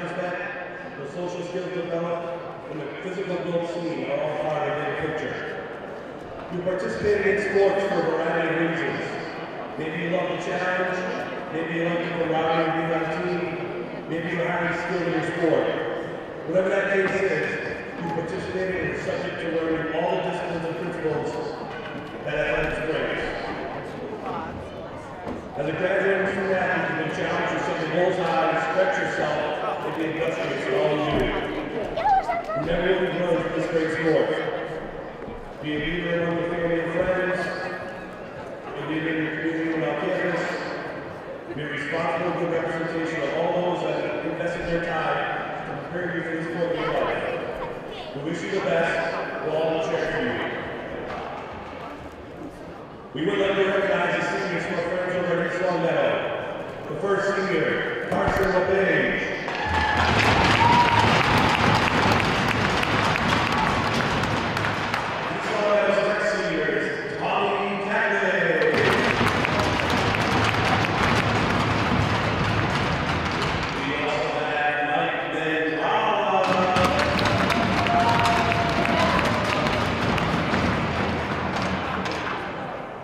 respect, the social skills developed, and the physical growth seen are all part of the picture. You participated in sports for a variety of reasons. Maybe you love the challenge, maybe you like the camaraderie of being on a team, maybe you're highly skilled in your sport. Whatever that case is, you participated and are subject to learning all the disciplines and principles that athletics brings. As a graduating student athlete, you've been challenged to set the goals high and stretch yourself and be industrious in all you do. You never really grow in this great sport. Be a leader among your family and friends, be a leader in your community and on campus, be responsible for the representation of all those that have invested their time to prepare you for this sport of your life. We wish you the best. We'll all cheer for you. We would like to recognize the seniors from our friends over at Longmeadow. The first senior, Carson LePage. Longmeadow's next senior is Tommy Cagley. We also have Mike Mendrala.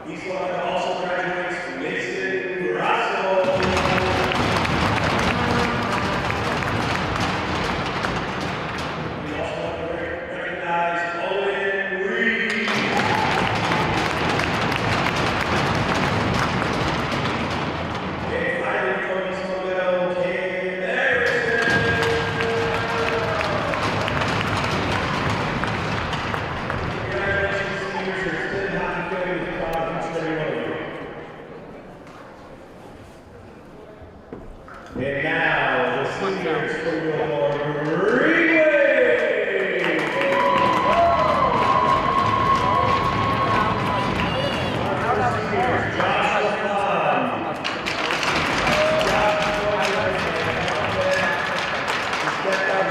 East Longmeadow also graduates Mason Grasso. We also want to recognize Owen Reed. And finally from East Longmeadow, Kane Harrison. Congratulations, seniors. Your extended hockey family is proud of each and every one of you. And now, the seniors for your Greenwave. Our seniors, Joshua Pond. Stepped out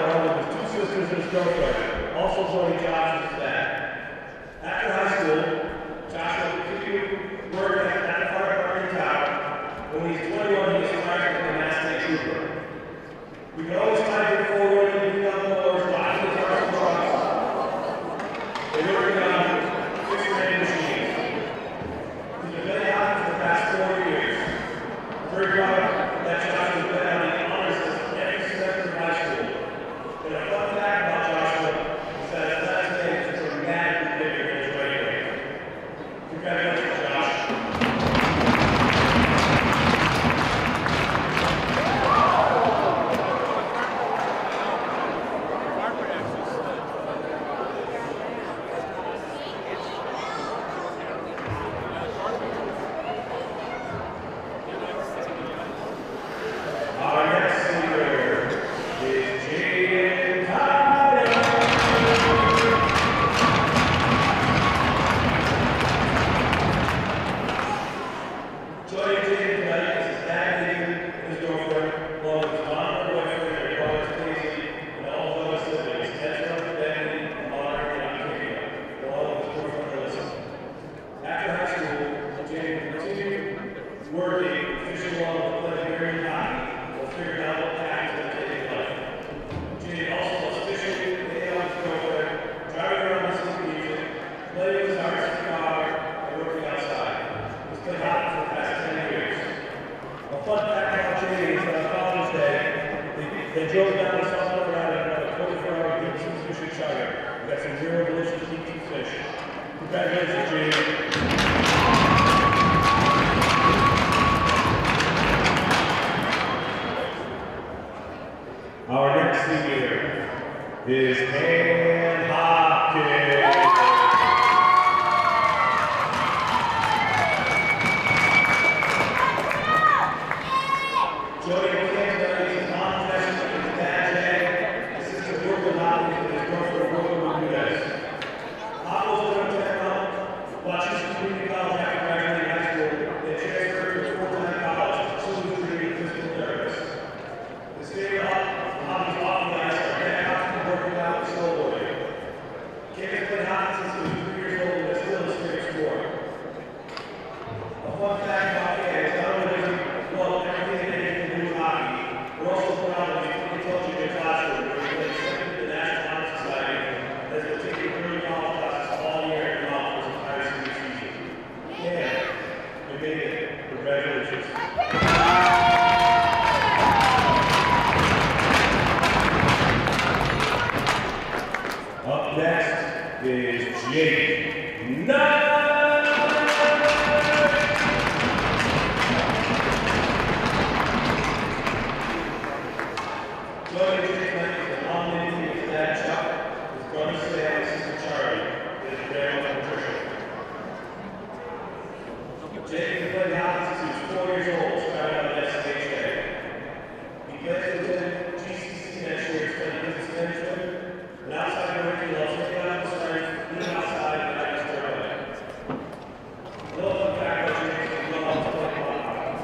along with his two sisters and his girlfriend. Also joining Josh's staff. After high school, Josh will continue working at the fire department in town. When he's 21, he is hired as a Mass State Trooper. You can always find him forward and beating on the doors, watching his cars and trucks. They're working on fixed-rate machines. He's been very happy for the past 4 years. Very proud that Josh has been on the honors list every semester of high school. And a fun fact about Joshua is that his last name is dramatically bigger than his right name. Congratulations, Josh. Our next senior is Jaden Tyler. Joining Jaden tonight is his dad, Nathan, and his girlfriend, along with his mom, her boyfriend, their daughters, Daisy, and all of those siblings, Ezra, Bethany, Honor, and Octavia, along with his girlfriend, Alyssa. After high school, Jaden continued working, fishing along with playing American hockey, while figuring out what path he's going to take in life. Jaden also loves fishing, hanging out with his girlfriend, driving around listening to music, playing with his RC car, and working outside. He's played hockey for the past 10 years. A fun fact about Jaden is that on Father's Day, they drove down to South Carolina and had a 24-hour deep sea fishing charter. We got some real delicious deep sea fish. Congratulations, Jaden. Our next senior is Ann Hopkins. Joining Ann tonight is his mom, Jessica, and his dad, Jay. His sister, Brooklyn Hopkins, and his girlfriend, Brooklyn Rodriguez. Hopkins is going to check out, watches his community college after graduating high school, and transferred to a full-time college, pursuing a degree in physical therapist. His favorite hobbies off the ice are playing hockey, working out, and snowboarding. Kevin played hockey since he was 3 years old and is still his favorite sport. A fun fact about Kevin is not only does he love everything that he can do with hockey, we're also proud of his Jake has played hockey since he was 4 years old, starting out at SHA. He plays within GCC next year, studying business management, and outside of work, he loves working out with friends, being outside, and having his tournament. A little fun fact about Jake is he loves to play hockey.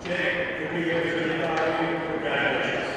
Jake, if we give you really proud of you, congratulations.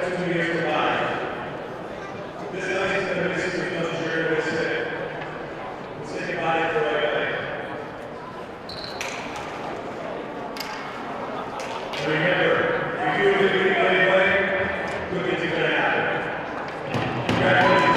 2 years combined. This night is going to miss you because you're going to sit. We'll say goodbye to the right way. And remember, if you do it the right way, good things are going to happen. Congratulations.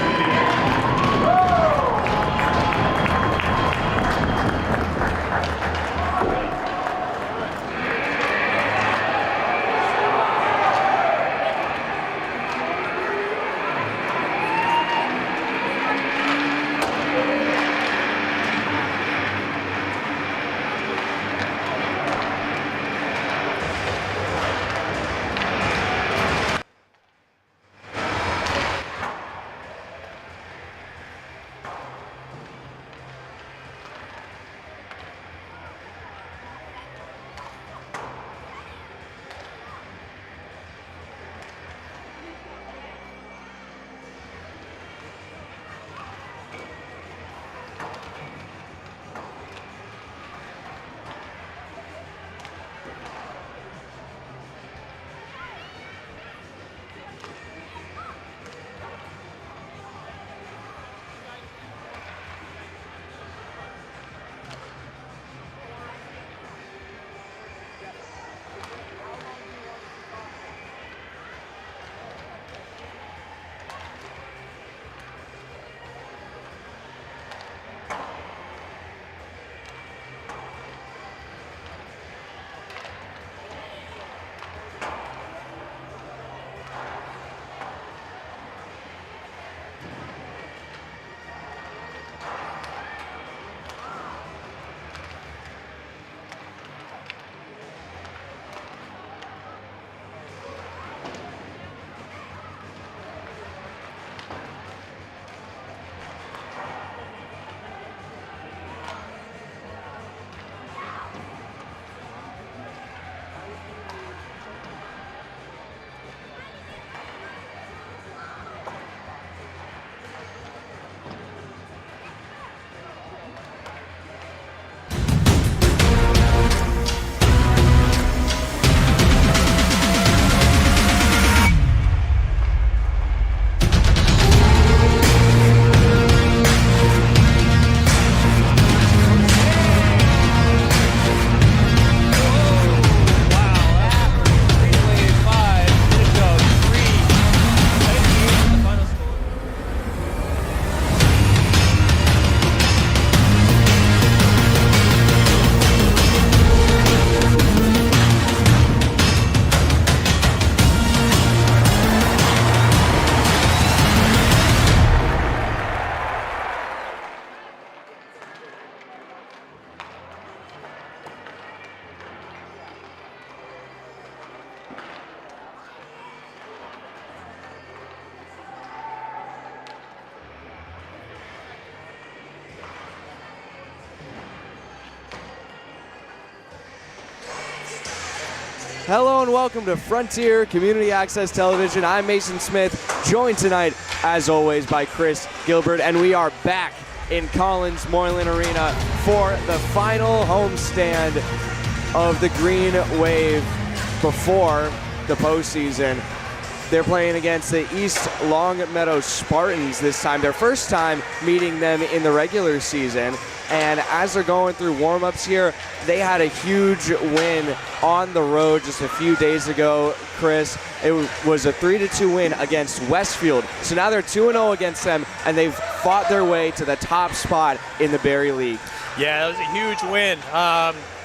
Hello and welcome to Frontier Community Access Television. I'm Mason Smith, joined tonight, as always, by Chris Gilbert, and we are back in Collins Moylan Arena for the final homestand of the Greenwave before the postseason. They're playing against the East Longmeadow Spartans this time, their first time meeting them in the regular season. And as they're going through warm-ups here, they had a huge win on the road just a few days ago, Chris. It was a 3-2 win against Westfield. So now they're 2-0 against them, and they've fought their way to the top spot in the Berry League. Yeah, that was a huge win.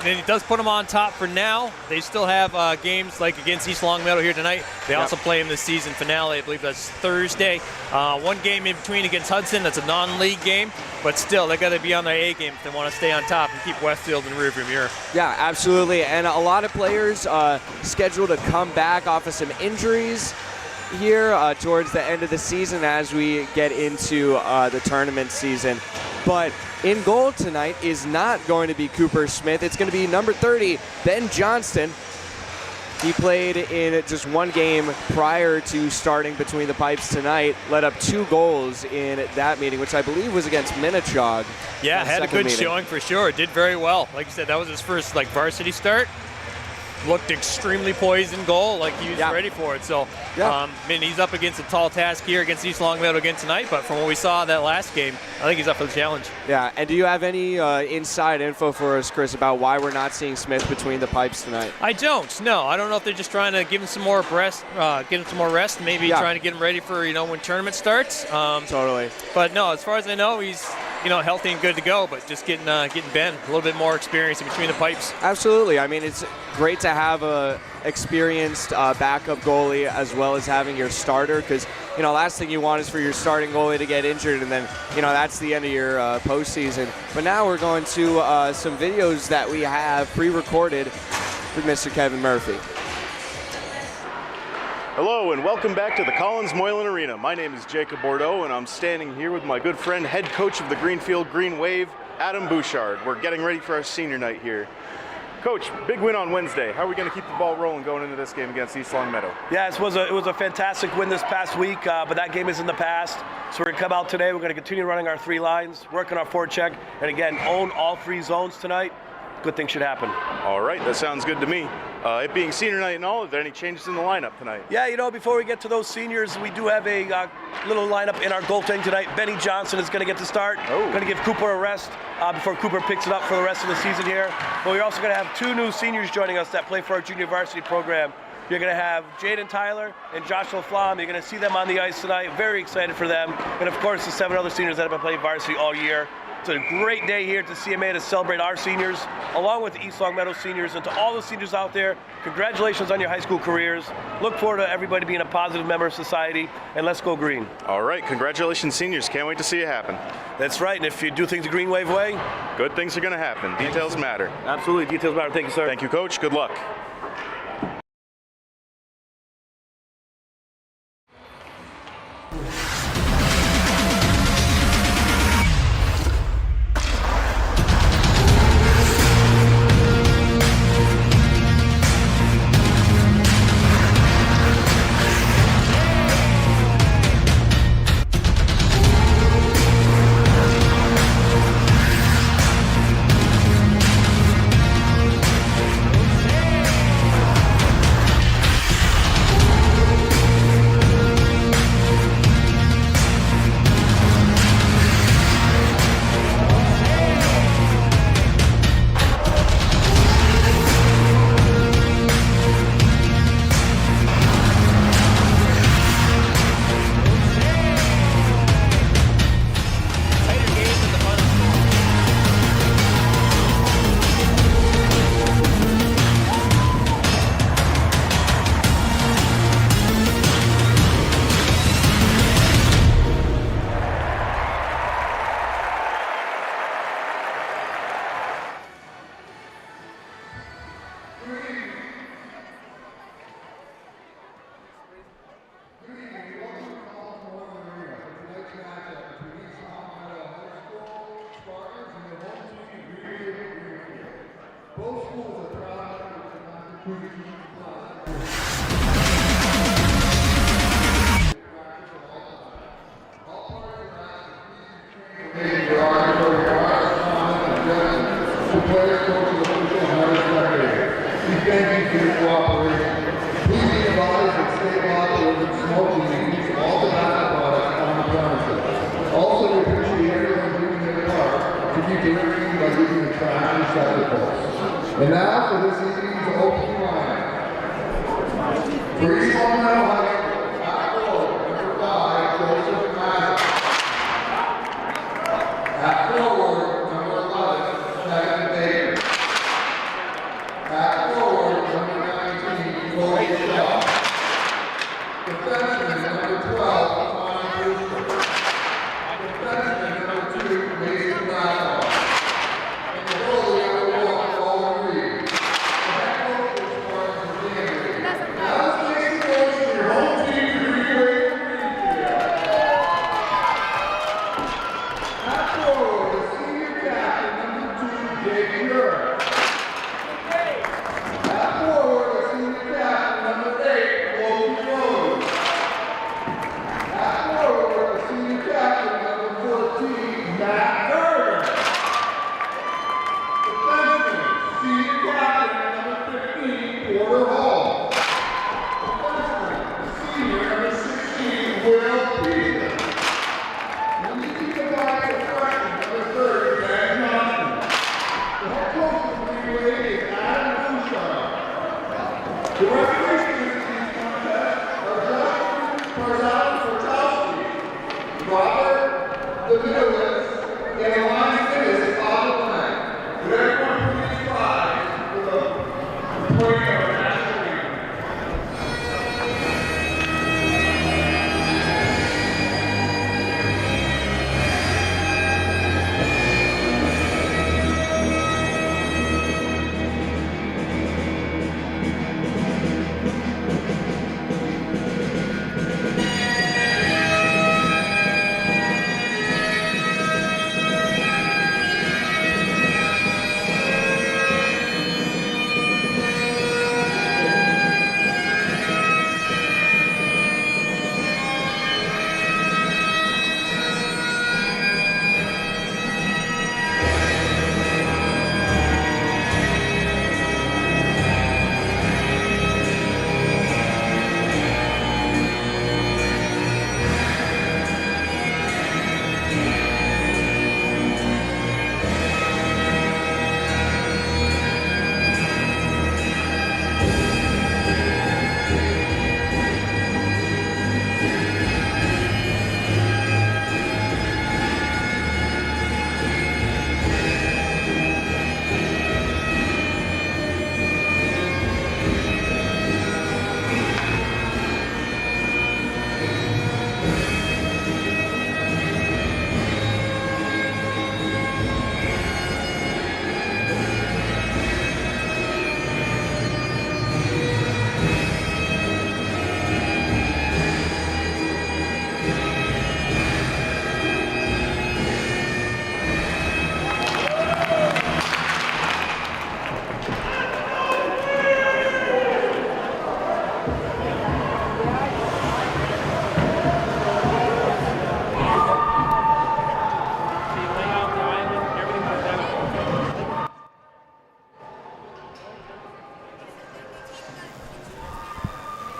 And it does put them on top for now. They still have games like against East Longmeadow here tonight. They also play in the season finale. I believe that's Thursday. One game in between against Hudson. That's a non-league game. But still, they got to be on their A game if they want to stay on top and keep Westfield in the rearview mirror. Yeah, absolutely. And a lot of players scheduled to come back off of some injuries here towards the end of the season as we get into the tournament season. But in goal tonight is not going to be Cooper Smith. It's going to be number 30, Ben Johnston. He played in just one game prior to starting between the pipes tonight, led up 2 goals in that meeting, which I believe was against Minnechaug. Yeah, had a good showing for sure. Did very well. Like you said, that was his first varsity start. looked extremely poised in goal, like he was Yeah. ready for it. So, Yeah. I mean, he's up against a tall task here against East Longmeadow again tonight, but from what we saw that last game, I think he's up for the challenge. Yeah, and do you have any inside info for us, Chris, about why we're not seeing Smith between the pipes tonight? I don't. No, I don't know if they're just trying to give him some more rest, maybe Yeah. trying to get him ready for when tournament starts. Totally. But no, as far as I know, he's healthy and good to go. But just getting Ben a little bit more experience in between the pipes. Absolutely. I mean, it's great to have a experienced backup goalie as well as having your starter, because last thing you want is for your starting goalie to get injured, and then that's the end of your postseason. But now we're going to some videos that we have pre-recorded with Mr. Kevin Murphy. Hello and welcome back to the Collins Moylan Arena. My name is Jacob Bordeaux and I'm standing here with my good friend, head coach of the Greenfield Greenwave, Adam Bouchard. We're getting ready for our senior night here. Coach, big win on Wednesday. How are we going to keep the ball rolling going into this game against East Longmeadow? Yeah, it was a fantastic win this past week, but that game is in the past. So we're going to come out today. We're going to continue running our 3 lines, work on our forecheck, and again, own all 3 zones tonight. Good things should happen. All right, that sounds good to me. It being senior night and all, are there any changes in the lineup tonight? Yeah, before we get to those seniors, we do have a little lineup in our goaltending tonight. Benny Johnson is going to get to start. Going to give Cooper a rest before Cooper picks it up for the rest of the season here. But we're also going to have 2 new seniors joining us that play for our junior varsity program. You're going to have Jaden Tyler and Joshua Flom. You're going to see them on the ice tonight. Very excited for them. And of course, the 7 other seniors that have been playing varsity all year. It's a great day here at the CMA to celebrate our seniors, along with the East Longmeadow seniors, and to all the seniors out there, congratulations on your high school careers. Look forward to everybody being a positive member of society, and let's go green. All right, congratulations seniors. Can't wait to see it happen. That's right, and if you do things the Greenwave way, good things are going to happen. Details matter. Absolutely, details matter. Thank you, sir. Thank you, Coach. Good luck. And now for this evening's opening line. For East Longmeadow High School, at forward, number 5, Joseph Maddox. At forward, number 11, Kevin Baker. At forward, number 19, Cole Shaw. Defenseman, number 12, Connie Brewster. Defenseman, number 2, Mason Rathbone. And the goalie, number 1, Paul Reed. Robert Davidowitz, and a line finish on the line. Would everyone please rise for the point of national anthem?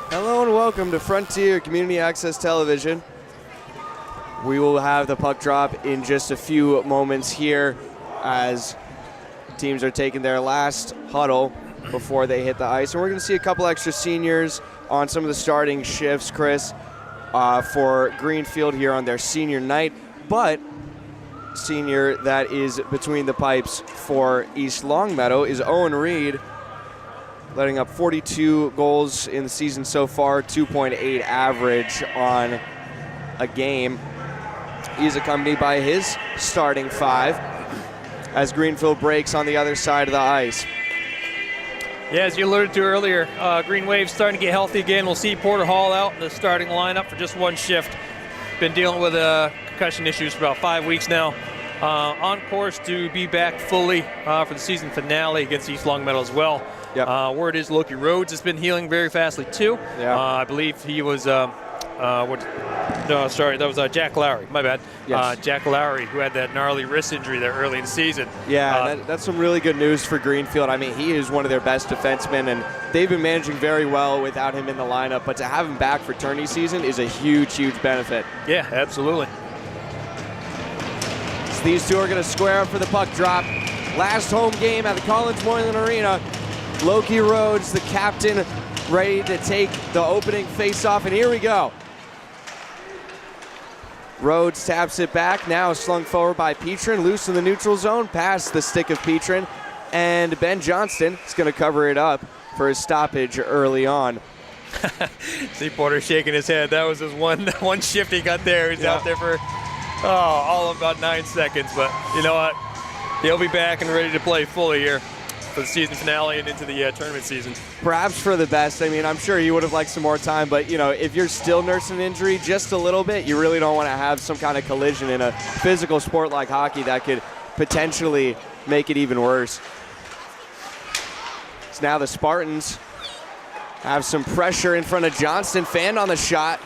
Hello and welcome to Frontier Community Access Television. We will have the puck drop in just a few moments here as teams are taking their last huddle before they hit the ice. And we're going to see a couple extra seniors on some of the starting shifts, Chris, for Greenfield here on their senior night. But senior that is between the pipes for East Longmeadow is Owen Reed, letting up 42 goals in the season so far, 2.8 average on a game. He's accompanied by his starting five as Greenfield breaks on the other side of the ice. Yeah, as you alluded to earlier, Greenwave starting to get healthy again. We'll see Porter Hall out in the starting lineup for just one shift. Been dealing with concussion issues for about 5 weeks now. On course to be back fully for the season finale against East Longmeadow as well. Yep. Word is Loki Rhodes has been healing very fastly too. Yeah. I believe he was, that was Jack Lowry, my bad. Yes. Jack Lowry, who had that gnarly wrist injury there early in the season. Yeah, that's some really good news for Greenfield. I mean, he is one of their best defensemen, and they've been managing very well without him in the lineup. But to have him back for tourney season is a huge, huge benefit. Yeah, absolutely. So these two are going to square up for the puck drop. Last home game at the Collins Moylan Arena. Loki Rhodes, the captain, ready to take the opening face-off, and here we go. Rhodes taps it back, now slung forward by Petrin, loose in the neutral zone, past the stick of Petrin, and Ben Johnston is going to cover it up for his stoppage early on. See Porter shaking his head. That was his one shift he got there. He's out there for all of about 9 seconds, but you know what? He'll be back and ready to play fully here for the season finale and into the tournament season. Perhaps for the best. I mean, I'm sure he would have liked some more time, but you know, if you're still nursing an injury just a little bit, you really don't want to have some kind of collision in a physical sport like hockey that could potentially make it even worse. So now the Spartans have some pressure in front of Johnston. Fanned on the shot,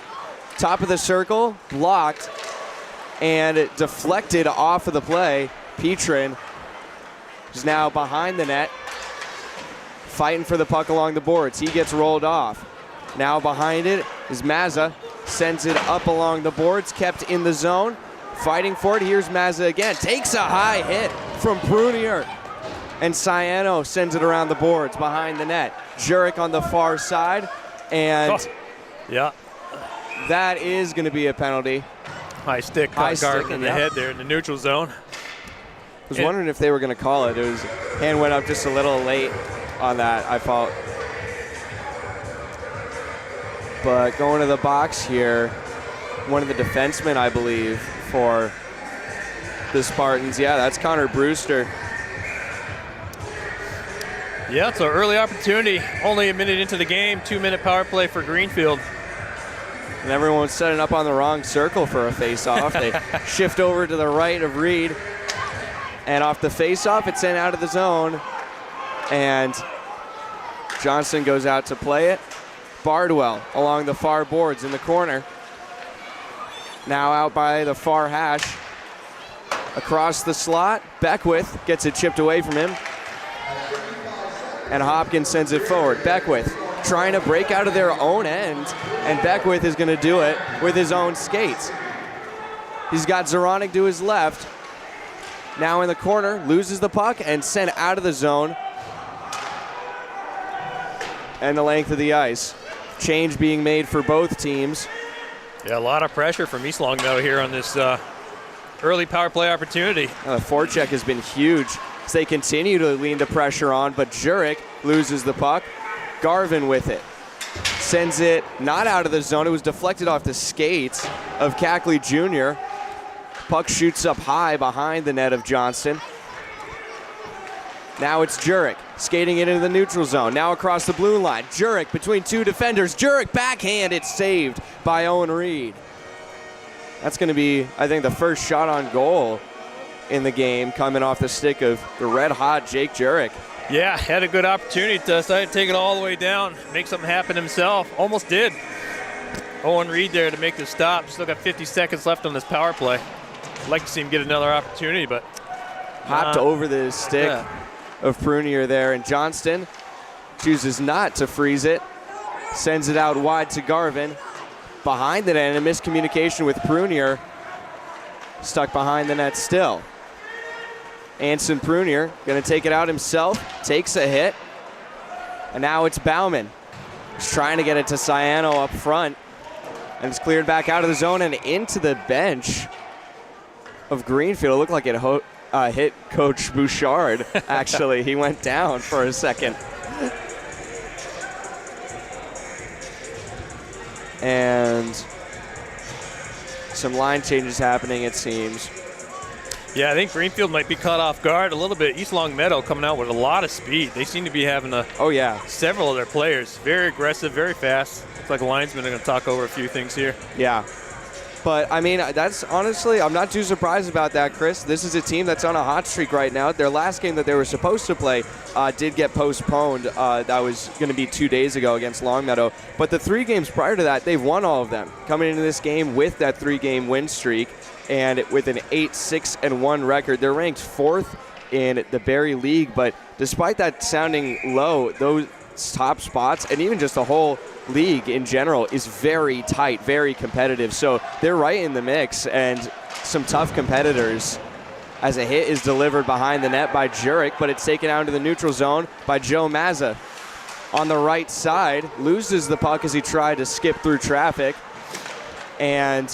top of the circle, blocked, and it deflected off of the play. Petrin is now behind the net, fighting for the puck along the boards. He gets rolled off. Now behind it is Mazza, sends it up along the boards, kept in the zone, fighting for it. Here's Mazza again, takes a high hit from Prunier, and Ciano sends it around the boards behind the net. Jurek on the far side, and That is going to be a penalty. High stick, High caught Garvin stick, in the yeah. head there in the neutral zone. I was wondering if they were going to call it. It was hand went up just a little late on that, I thought. But going to the box here, one of the defensemen, I believe, for the Spartans. Yeah, that's Connor Brewster. Yeah, it's an early opportunity. Only a minute into the game, 2-minute power play for Greenfield. And everyone's setting up on the wrong circle for a face-off. They shift over to the right of Reed. And off the face-off, it's sent out of the zone. And Johnson goes out to play it. Bardwell along the far boards in the corner. Now out by the far hash. Across the slot, Beckwith gets it chipped away from him. And Hopkins sends it forward. Beckwith trying to break out of their own end, and Beckwith is going to do it with his own skates. He's got Zoronic to his left. Now in the corner, loses the puck and sent out of the zone. And the length of the ice. Change being made for both teams. Yeah, a lot of pressure from East Longmeadow here on this early power play opportunity. The forecheck has been huge as they continue to lean the pressure on, but Jurek loses the puck. Garvin with it. Sends it not out of the zone. It was deflected off the skates of Cackley Jr. Puck shoots up high behind the net of Johnston. Now it's Jurek skating it into the neutral zone. Now across the blue line. Jurek between two defenders. Jurek backhand. It's saved by Owen Reed. That's going to be, I think, the first shot on goal in the game coming off the stick of the red-hot Jake Jurek. Yeah, had a good opportunity to decide to take it all the way down, make something happen himself. Almost did. Owen Reed there to make the stop. Still got 50 seconds left on this power play. I'd like to see him get another opportunity, but hopped over the stick of Prunier there, and Johnston chooses not to freeze it. Sends it out wide to Garvin. Behind the net, and a miscommunication with Prunier. Stuck behind the net still. Anson Prunier going to take it out himself, takes a hit, and now it's Bauman. He's trying to get it to Ciano up front, and it's cleared back out of the zone and into the bench of Greenfield. It looked like it hit Coach Bouchard, actually. He went down for a second. And some line changes happening, it seems. yeah, I think Greenfield might be caught off guard a little bit. East Longmeadow coming out with a lot of speed. They seem to be having several of their players. Very aggressive, very fast. Looks like the linesmen are going to talk over a few things here. Yeah. But, I mean, that's honestly, I'm not too surprised about that, Chris. This is a team that's on a hot streak right now. Their last game that they were supposed to play did get postponed. That was going to be 2 days ago against Longmeadow. But the 3 games prior to that, they've won all of them. Coming into this game with that 3-game win streak and with an 8-6-1 record. They're ranked 4th in the Barrie League. But despite that sounding low, those top spots and even just the whole league in general is very tight, very competitive. So they're right in the mix, and some tough competitors as a hit is delivered behind the net by Jurek, but it's taken out into the neutral zone by Joe Mazza. On the right side, loses the puck as he tried to skip through traffic, and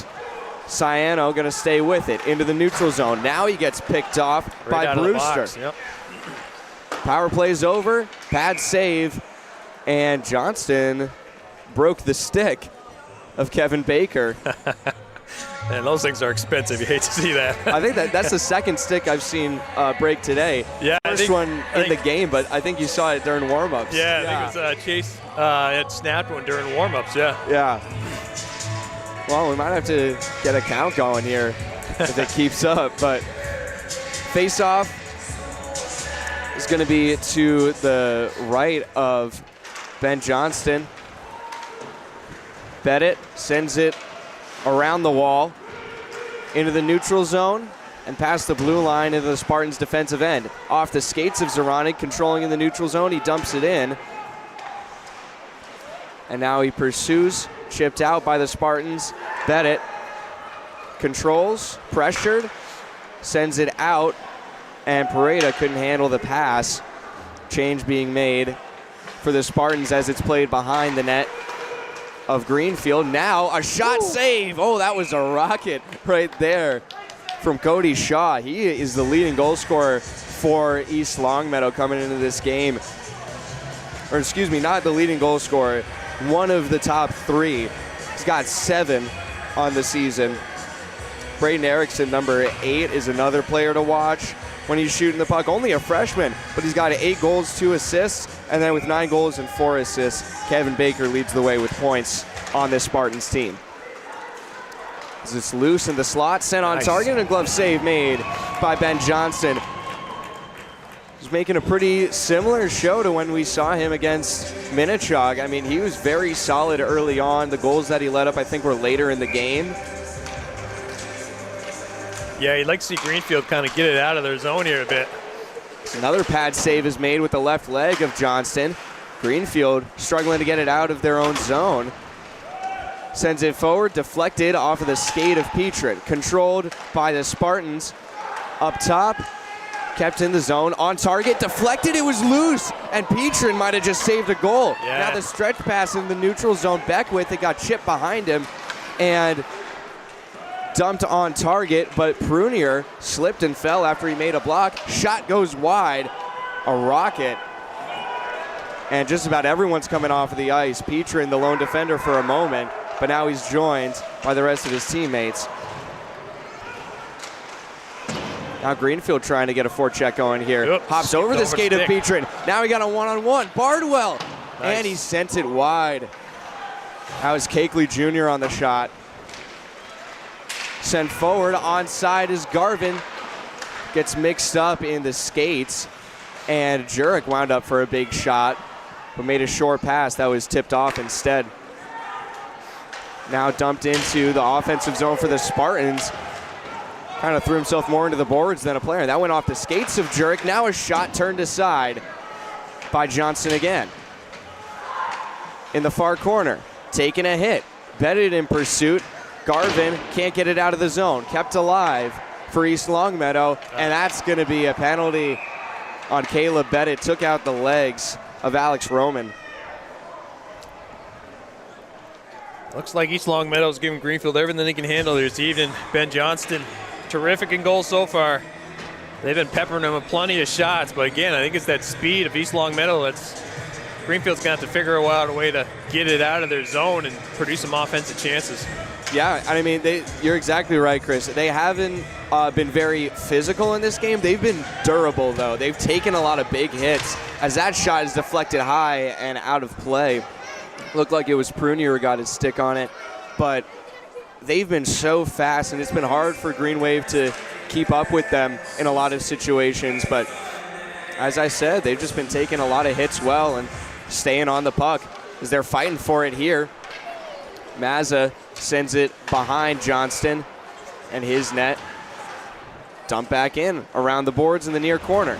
Ciano going to stay with it into the neutral zone. Now he gets picked off by Brewster. Yep. Power play's over, pad save, and Johnston broke the stick of Kevin Baker. And those things are expensive. You hate to see that. I think that's the second stick I've seen break today. Yeah, First one in the game, but I think you saw it during warm-ups. Yeah, I think it was Chase had snapped one during warm-ups, Yeah. Well, we might have to get a count going here if it keeps up, but face-off is going to be to the right of Ben Johnston. Bennett sends it around the wall into the neutral zone and past the blue line into the Spartans' defensive end. Off the skates of Zoronic, controlling in the neutral zone, he dumps it in. And now he pursues, chipped out by the Spartans. Bennett controls, pressured, sends it out, and Pareda couldn't handle the pass. Change being made for the Spartans as it's played behind the net. of Greenfield. Now a shot save. Oh, that was a rocket right there from Cody Shaw. He is the leading goal scorer for East Longmeadow coming into this game. Or excuse me, not the leading goal scorer, one of the top 3. He's got 7 on the season. Braden Erickson, number 8, is another player to watch when he's shooting the puck. Only a freshman, but he's got 8 goals, 2 assists, and then with 9 goals and 4 assists, Kevin Baker leads the way with points on this Spartans team. As it's loose in the slot, sent on target, and a glove save made by Ben Johnston. He's making a pretty similar show to when we saw him against Minnetonka. I mean, he was very solid early on. The goals that he let up, I think, were later in the game. Yeah, you'd like to see Greenfield kind of get it out of their zone here a bit. Another pad save is made with the left leg of Johnston. Greenfield struggling to get it out of their own zone. Sends it forward, deflected off of the skate of Petrin. Controlled by the Spartans. Up top, kept in the zone, on target, deflected, it was loose, and Petrin might have just saved a goal. Yeah. Now the stretch pass in the neutral zone, Beckwith, it got chipped behind him, and dumped on target, but Prunier slipped and fell after he made a block. Shot goes wide, a rocket, and just about everyone's coming off of the ice. Petrin, the lone defender for a moment, but now he's joined by the rest of his teammates. Now Greenfield trying to get a forecheck going here. Yep, Hops over the skate of stick. Petrin. Now he got a one-on-one. Bardwell, Nice. and he sent it wide. That was Cakeley Jr. on the shot. Sent forward, onside is Garvin. Gets mixed up in the skates, and Jurek wound up for a big shot, but made a short pass that was tipped off instead. Now dumped into the offensive zone for the Spartans. Kind of threw himself more into the boards than a player. That went off the skates of Jurek. Now a shot turned aside by Johnson again. In the far corner, taking a hit. Betted in pursuit. Garvin can't get it out of the zone. Kept alive for East Longmeadow, and that's going to be a penalty on Caleb Bettit. Took out the legs of Alex Roman. Looks like East Longmeadow's giving Greenfield everything they can handle this evening. Ben Johnston, terrific in goal so far. They've been peppering him with plenty of shots, but again, I think it's that speed of East Longmeadow that's Greenfield's going to have to figure out a way to get it out of their zone and produce some offensive chances. Yeah, I mean, you're exactly right, Chris. They haven't been very physical in this game. They've been durable, though. They've taken a lot of big hits as that shot is deflected high and out of play. Looked like it was Prunier who got his stick on it, but they've been so fast, and it's been hard for Greenwave to keep up with them in a lot of situations. But as I said, they've just been taking a lot of hits well and staying on the puck as they're fighting for it here. Mazza sends it behind Johnston and his net. Dump back in around the boards in the near corner.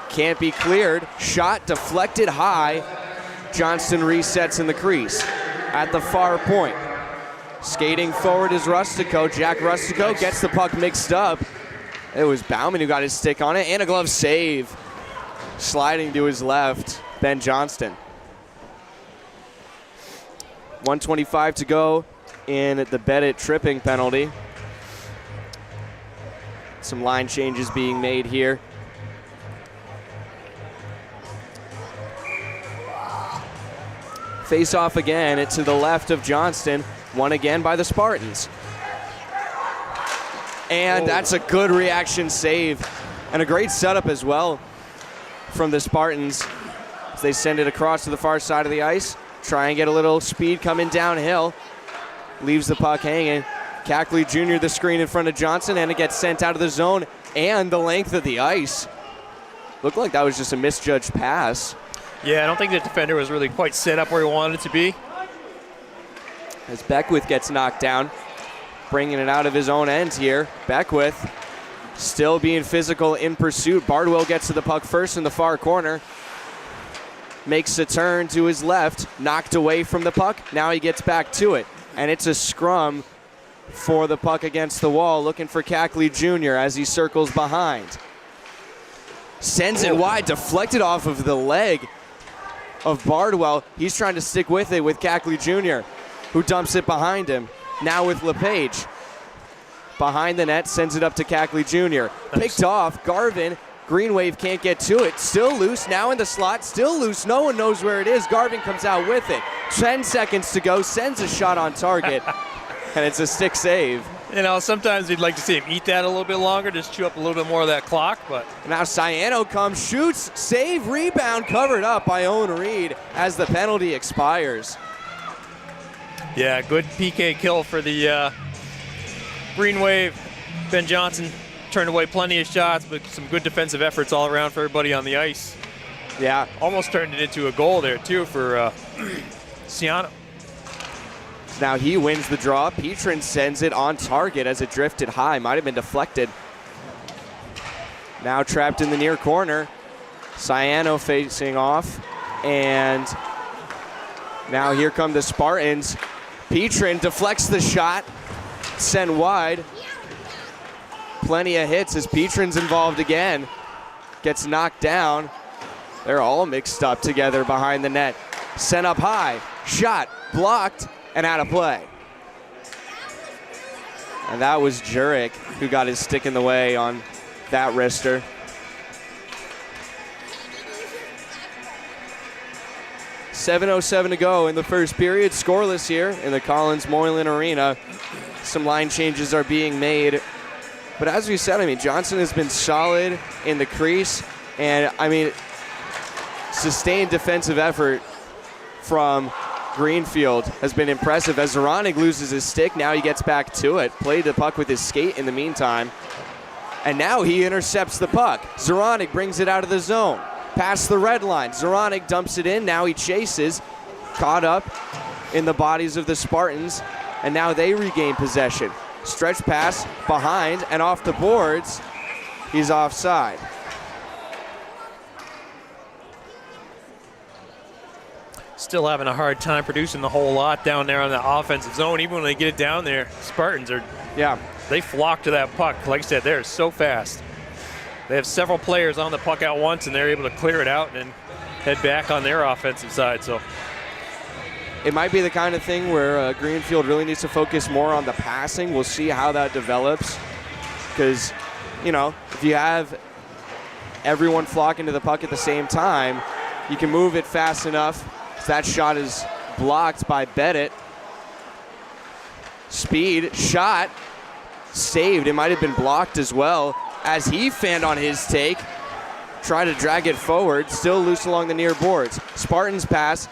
Can't be cleared. Shot deflected high. Johnston resets in the crease at the far point. Skating forward is Rustico. Jack Rustico gets the puck mixed up. It was Bauman who got his stick on it, and a glove save. Sliding to his left, Ben Johnston. 1:25 to go in the Bettit tripping penalty. Some line changes being made here. Face off again to the left of Johnston. Won again by the Spartans. And that's a good reaction save. And a great setup as well from the Spartans as they send it across to the far side of the ice. Try and get a little speed coming downhill. Leaves the puck hanging. Cakeley Jr. the screen in front of Johnson, and it gets sent out of the zone and the length of the ice. Looked like that was just a misjudged pass. Yeah, I don't think the defender was really quite set up where he wanted it to be. As Beckwith gets knocked down, bringing it out of his own end here. Beckwith still being physical in pursuit. Bardwell gets to the puck first in the far corner. Makes a turn to his left, knocked away from the puck. Now he gets back to it, and it's a scrum for the puck against the wall, looking for Cakeley Jr. as he circles behind. Sends it wide, deflected off of the leg of Bardwell. He's trying to stick with it with Cackley Jr., who dumps it behind him. Now with LePage. Behind the net, sends it up to Cackley Jr. Picked off. Garvin. Greenwave can't get to it. Still loose. Now in the slot. Still loose. No one knows where it is. Garvin comes out with it. 10 seconds to go. Sends a shot on target. And it's a stick save. You know, sometimes you'd like to see him eat that a little bit longer, just chew up a little bit more of that clock. But now Ciano comes, shoots, save, rebound, covered up by Owen Reed as the penalty expires. Yeah, good PK kill for the Greenwave. Ben Johnson turned away plenty of shots, but some good defensive efforts all around for everybody on the ice. Yeah. Almost turned it into a goal there, too, for Ciano. Now he wins the draw. Petrin sends it on target as it drifted high. Might have been deflected. Now trapped in the near corner. Ciano facing off. And now here come the Spartans. Petrin deflects the shot. Sent wide. Plenty of hits as Petrin's involved again. Gets knocked down. They're all mixed up together behind the net. Sent up high. Shot. Blocked. And out of play. And that was Jurek who got his stick in the way on that wrister. .7:07 to go in the first period. Scoreless here in the Collins Moylan Arena. Some line changes are being made. But as we said, I mean, Johnson has been solid in the crease. And, I mean, sustained defensive effort from Greenfield has been impressive as Zoronik loses his stick. Now he gets back to it. Played the puck with his skate in the meantime. And now he intercepts the puck. Zoronik brings it out of the zone. Past the red line. Zoronik dumps it in. Now he chases. Caught up in the bodies of the Spartans. And now they regain possession. Stretch pass behind and off the boards. He's offside. Still having a hard time producing the whole lot down there on the offensive zone. Even when they get it down there, Spartans are, they flock to that puck. Like I said, they're so fast. They have several players on the puck at once, and they're able to clear it out and then head back on their offensive side. So it might be the kind of thing where Greenfield really needs to focus more on the passing. We'll see how that develops. Because, you know, if you have everyone flocking to the puck at the same time, you can move it fast enough. That shot is blocked by Bennett. Speed, shot, saved. It might have been blocked as well as he fanned on his take. Tried to drag it forward, still loose along the near boards. Spartans pass,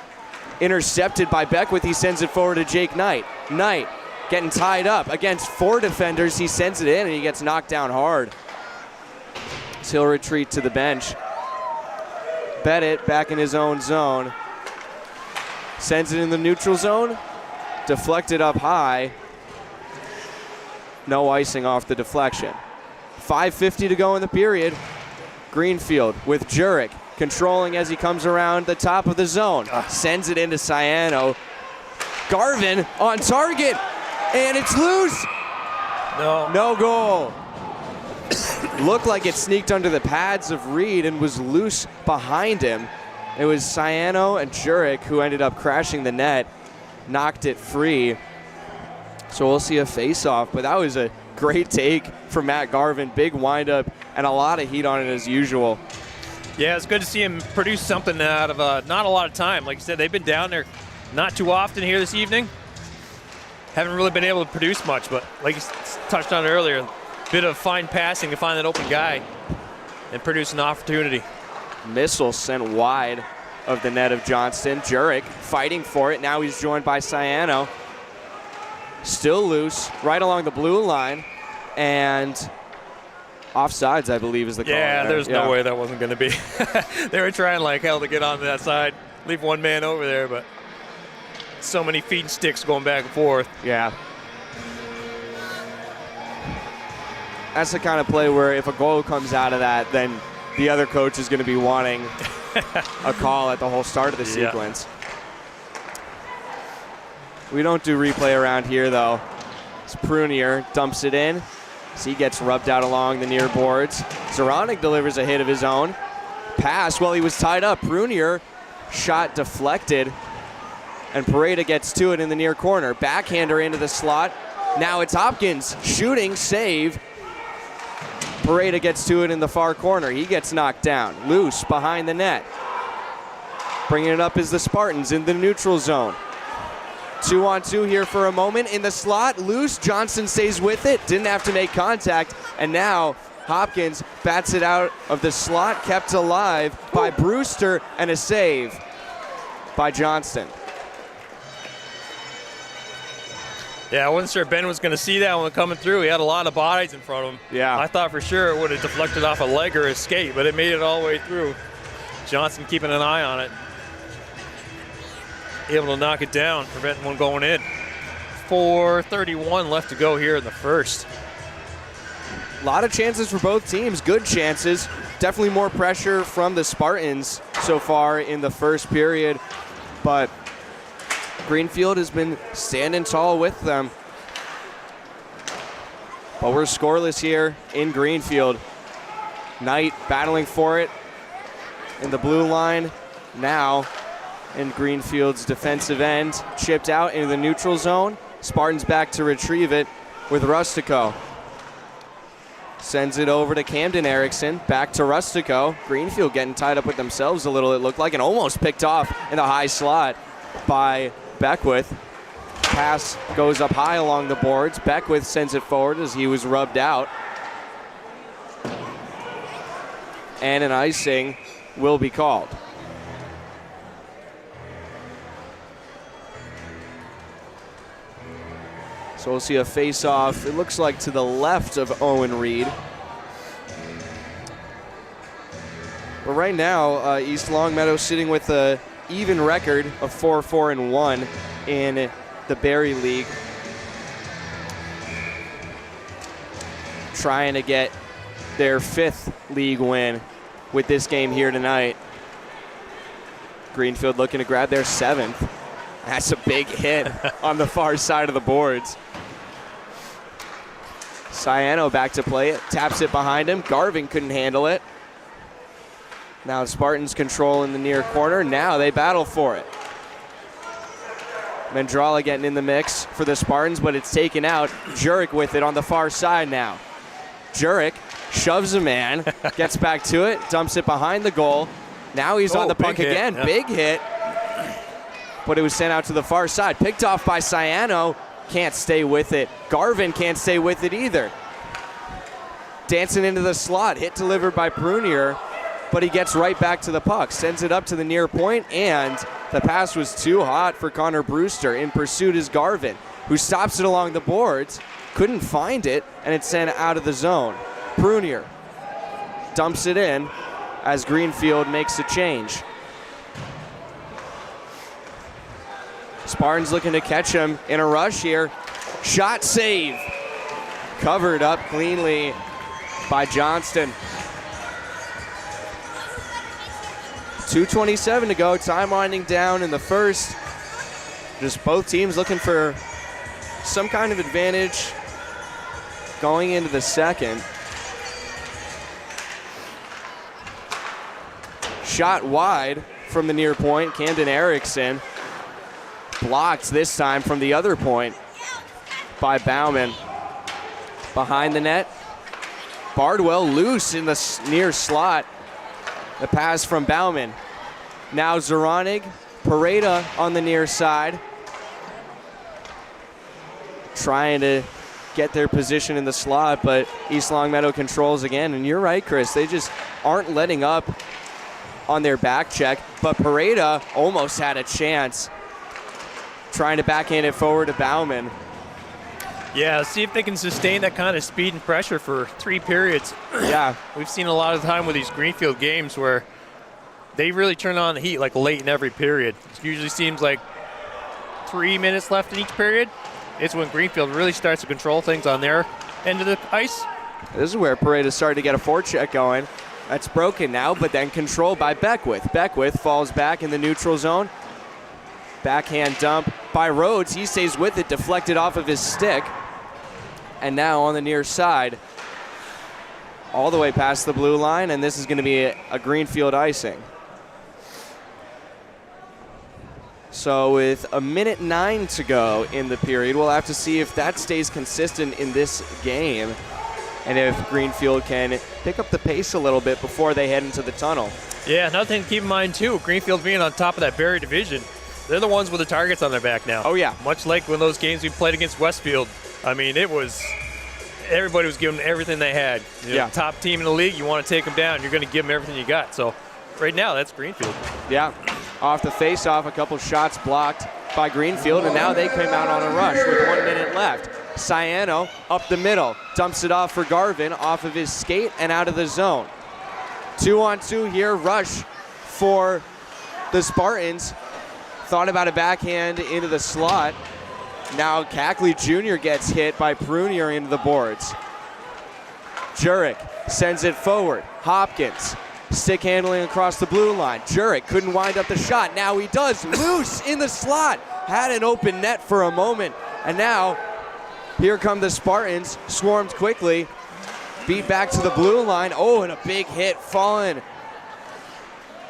intercepted by Beckwith. He sends it forward to Jake Knight. Knight getting tied up against 4 defenders. He sends it in and he gets knocked down hard. So he'll retreat to the bench. Bennett back in his own zone. Sends it in the neutral zone. Deflected up high. No icing off the deflection. 5:50 to go in the period. Greenfield with Jurek controlling as he comes around the top of the zone. Sends it into Ciano. Garvin on target. And it's loose. No goal. Looked like it sneaked under the pads of Reed and was loose behind him. It was Ciano and Jurek who ended up crashing the net, knocked it free. So we'll see a face-off, but that was a great take from Matt Garvin. Big windup and a lot of heat on it as usual. Yeah, it's good to see him produce something out of not a lot of time. Like you said, they've been down there not too often here this evening. Haven't really been able to produce much, but like you touched on earlier, a bit of fine passing to find that open guy and produce an opportunity. Missile sent wide of the net of Johnston. Jurek fighting for it. Now he's joined by Ciano. Still loose, right along the blue line. And offsides, I believe, is the call. Yeah, there's no way that wasn't going to be. They were trying like hell to get onto that side, leave one man over there, but so many feet and sticks going back and forth. Yeah. That's the kind of play where if a goal comes out of that, then the other coach is going to be wanting a call at the whole start of the sequence. We don't do replay around here, though. It's Prunier dumps it in. So he gets rubbed out along the near boards. Zoronik delivers a hit of his own. Pass while he was tied up. Prunier Shot deflected, and Pareda gets to it in the near corner. Backhander into the slot. Now it's Hopkins shooting, save. Pareda gets to it in the far corner. He gets knocked down. Loose behind the net. Bringing it up is the Spartans in the neutral zone. 2-on-2 here for a moment in the slot. Loose. Johnson stays with it. Didn't have to make contact. And now Hopkins bats it out of the slot, kept alive by Brewster, and a save by Johnston. Yeah, I wasn't sure Ben was going to see that one coming through. He had a lot of bodies in front of him. Yeah. I thought for sure it would have deflected off a leg or a skate, but it made it all the way through. Johnson keeping an eye on it. Able to knock it down, preventing one going in. 4:31 left to go here in the first. A lot of chances for both teams, good chances. Definitely more pressure from the Spartans so far in the first period, but Greenfield has been standing tall with them. But we're scoreless here in Greenfield. Knight battling for it in the blue line. Now in Greenfield's defensive end, chipped out into the neutral zone. Spartans back to retrieve it with Rustico. Sends it over to Camden Erickson, back to Rustico. Greenfield getting tied up with themselves a little, it looked like, and almost picked off in the high slot by Beckwith. Pass goes up high along the boards. Beckwith sends it forward as he was rubbed out. And an icing will be called. So we'll see a face-off, it looks like to the left of Owen Reed. But right now, East Longmeadow sitting with a even record of 4-4-1 in the Berry League. Trying to get their 5th league win with this game here tonight. Greenfield looking to grab their 7th. That's a big hit on the far side of the boards. Ciano back to play it, taps it behind him. Garvin couldn't handle it. Now Spartans control in the near corner. Now they battle for it. Mendrala getting in the mix for the Spartans, but it's taken out. Jurek with it on the far side now. Jurek shoves a man, gets back to it, dumps it behind the goal. Now he's on the puck again. Yeah. Big hit. But it was sent out to the far side. Picked off by Ciano. Can't stay with it. Garvin can't stay with it either. Dancing into the slot. Hit delivered by Prunier. But he gets right back to the puck. Sends it up to the near point, and the pass was too hot for Connor Brewster. In pursuit is Garvin, who stops it along the boards. Couldn't find it, and it's sent out of the zone. Prunier dumps it in as Greenfield makes a change. Spartans looking to catch him in a rush here. Shot save. Covered up cleanly by Johnston. 2:27 to go, time winding down in the first. Just both teams looking for some kind of advantage going into the second. Shot wide from the near point, Camden Erickson. Blocked this time from the other point by Bauman. Behind the net, Bardwell loose in the near slot. The pass from Bauman. Now Zoronig, Pareda on the near side. Trying to get their position in the slot, but East Longmeadow controls again. And you're right, Chris, they just aren't letting up on their back check. But Pareda almost had a chance trying to backhand it forward to Bauman. Yeah, see if they can sustain that kind of speed and pressure for 3 periods. Yeah. We've seen a lot of time with these Greenfield games where they really turn on the heat like late in every period. It usually seems like 3 minutes left in each period. It's when Greenfield really starts to control things on their end of the ice. This is where Pareda started to get a forecheck going. That's broken now, but then controlled by Beckwith. Beckwith falls back in the neutral zone. Backhand dump by Rhodes. He stays with it, deflected off of his stick. And now on the near side, all the way past the blue line, and this is going to be a Greenfield icing. So with 1:09 to go in the period, we'll have to see if that stays consistent in this game and if Greenfield can pick up the pace a little bit before they head into the tunnel. Yeah, another thing to keep in mind, too, Greenfield being on top of that Barry division, they're the ones with the targets on their back now. Oh, yeah. Much like when those games we played against Westfield. I mean, everybody was giving everything they had. You know, top team in the league, you want to take them down, you're going to give them everything you got. So right now, that's Greenfield. Yeah, off the face-off, a couple shots blocked by Greenfield, and now they came out on a rush with 1 minute left. Ciano up the middle, dumps it off for Garvin, off of his skate and out of the zone. 2-on-2 here, rush for the Spartans. Thought about a backhand into the slot. Now Cackley Jr. gets hit by Prunier into the boards. Jurek sends it forward. Hopkins, stick handling across the blue line. Jurek couldn't wind up the shot. Now he does. Loose in the slot. Had an open net for a moment. And now, here come the Spartans. Swarmed quickly. Beat back to the blue line. Oh, and a big hit falling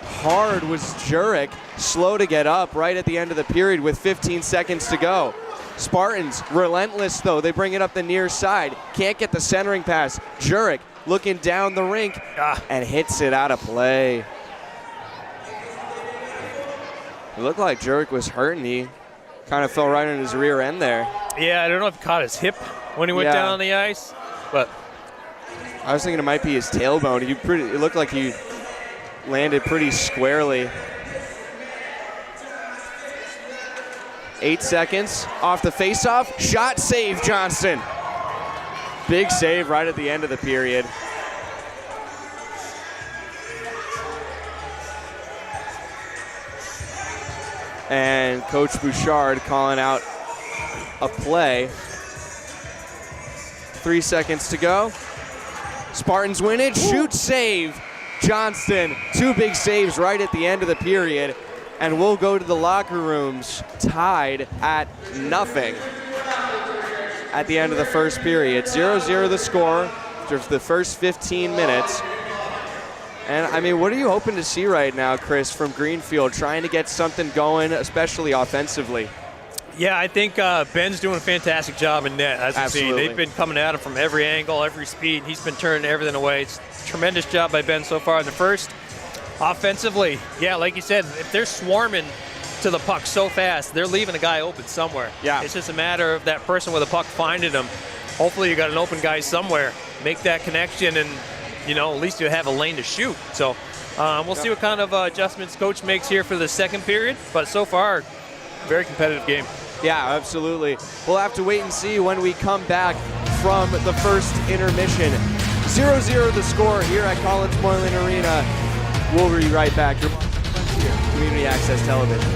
hard was Jurek. Slow to get up right at the end of the period with 15 seconds to go. Spartans, relentless though. They bring it up the near side. Can't get the centering pass. Jurek looking down the rink and hits it out of play. It looked like Jurek was hurting. He kind of fell right on his rear end there. Yeah, I don't know if he caught his hip when he went down on the ice, but I was thinking it might be his tailbone. It looked like he landed pretty squarely. 8 seconds off the faceoff. Shot save, Johnston. Big save right at the end of the period. And Coach Bouchard calling out a play. 3 seconds to go. Spartans win it. Shoot, save. Johnston, 2 big saves right at the end of the period. And we'll go to the locker rooms tied at nothing at the end of the first period. 0-0 the score after the first 15 minutes. And, I mean, what are you hoping to see right now, Chris, from Greenfield, trying to get something going, especially offensively? Yeah, I think Ben's doing a fantastic job in net, as we've seen. They've been coming at him from every angle, every speed. He's been turning everything away. It's a tremendous job by Ben so far in the first. Offensively, yeah, like you said, if they're swarming to the puck so fast, they're leaving a guy open somewhere. Yeah. It's just a matter of that person with a puck finding him. Hopefully you got an open guy somewhere. Make that connection and, you know, at least you have a lane to shoot. So we'll see what kind of adjustments Coach makes here for the second period. But so far, very competitive game. Yeah, absolutely. We'll have to wait and see when we come back from the first intermission. 0-0 the score here at Collins Moylan Arena. We'll be right back. You're watching Frontier Community Access Television.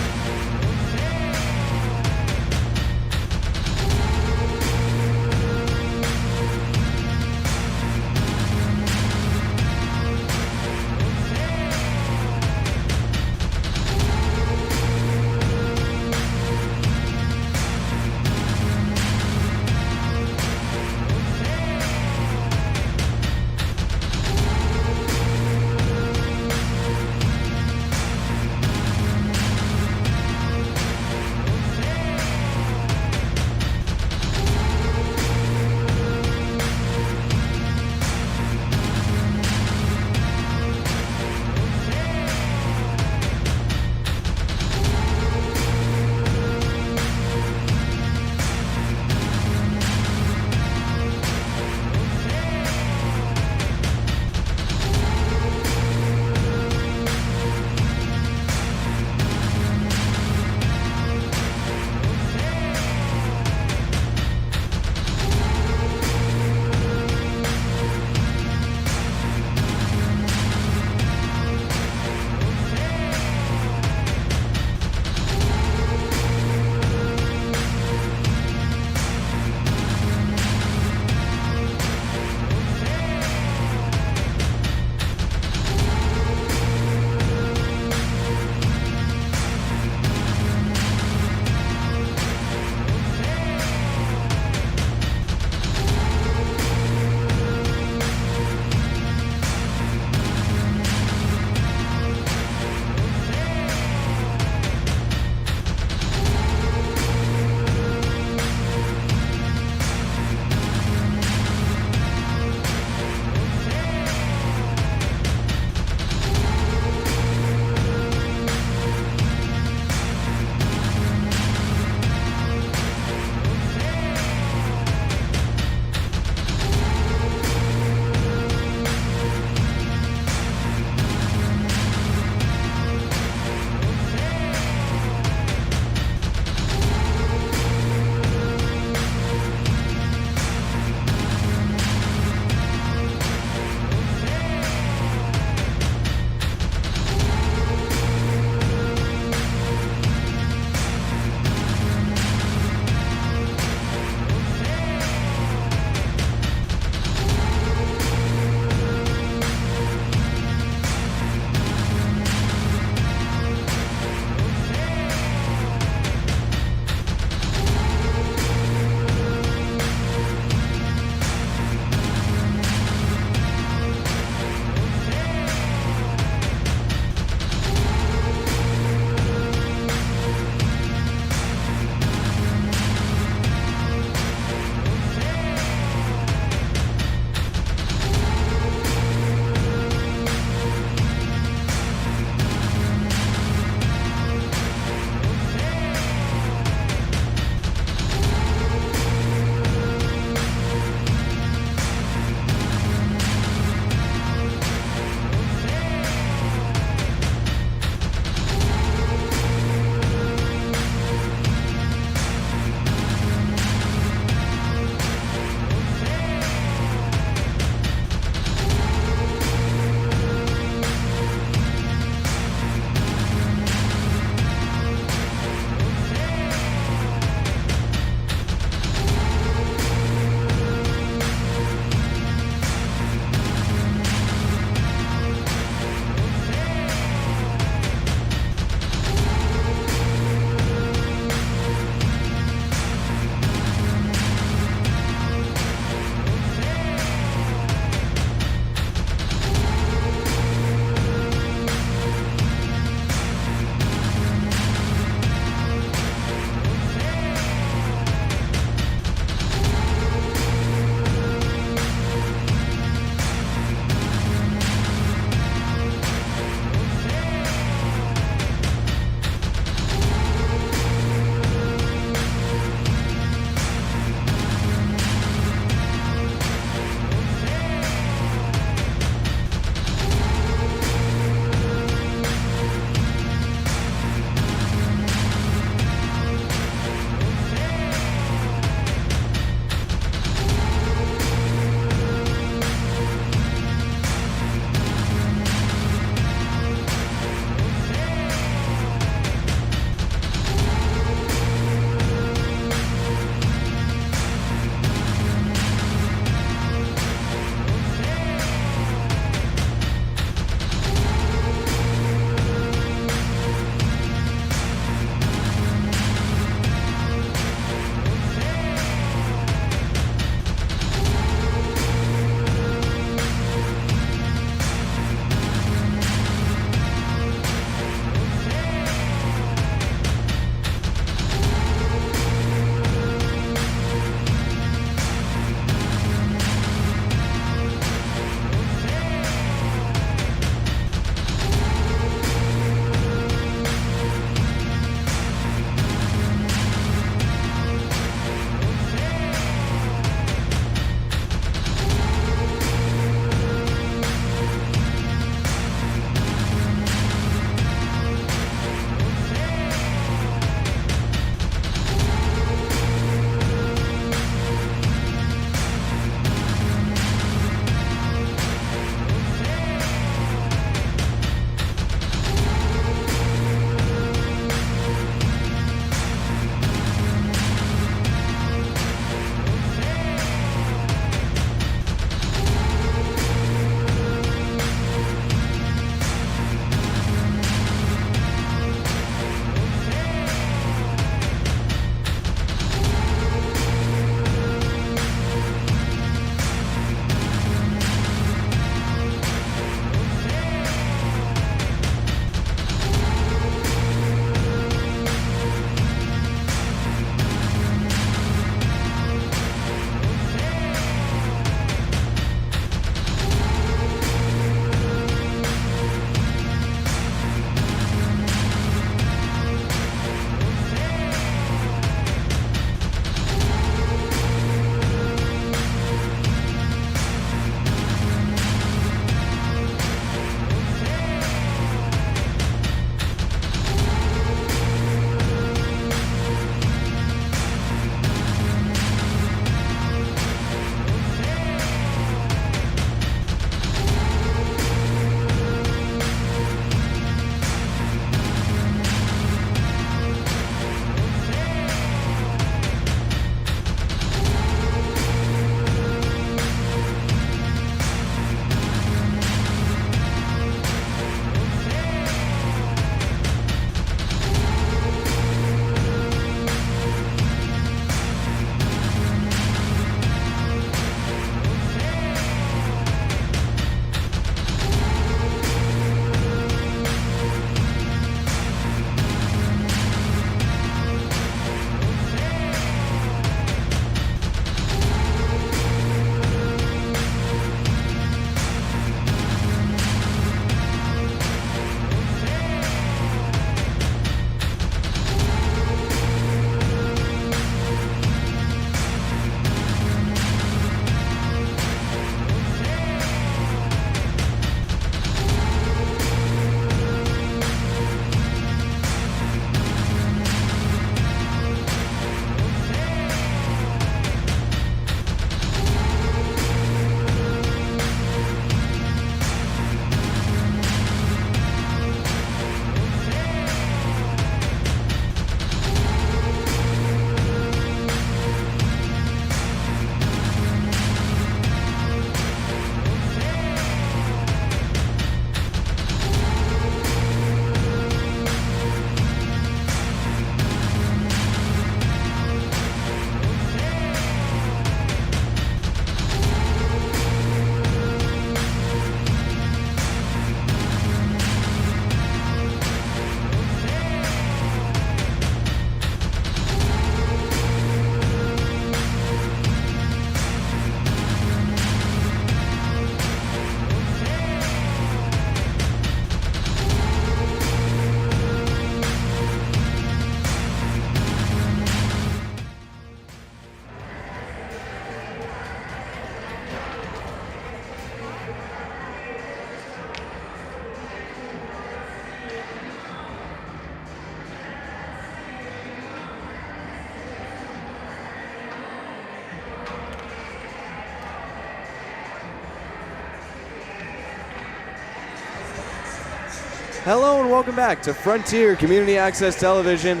Hello and welcome back to Frontier Community Access Television.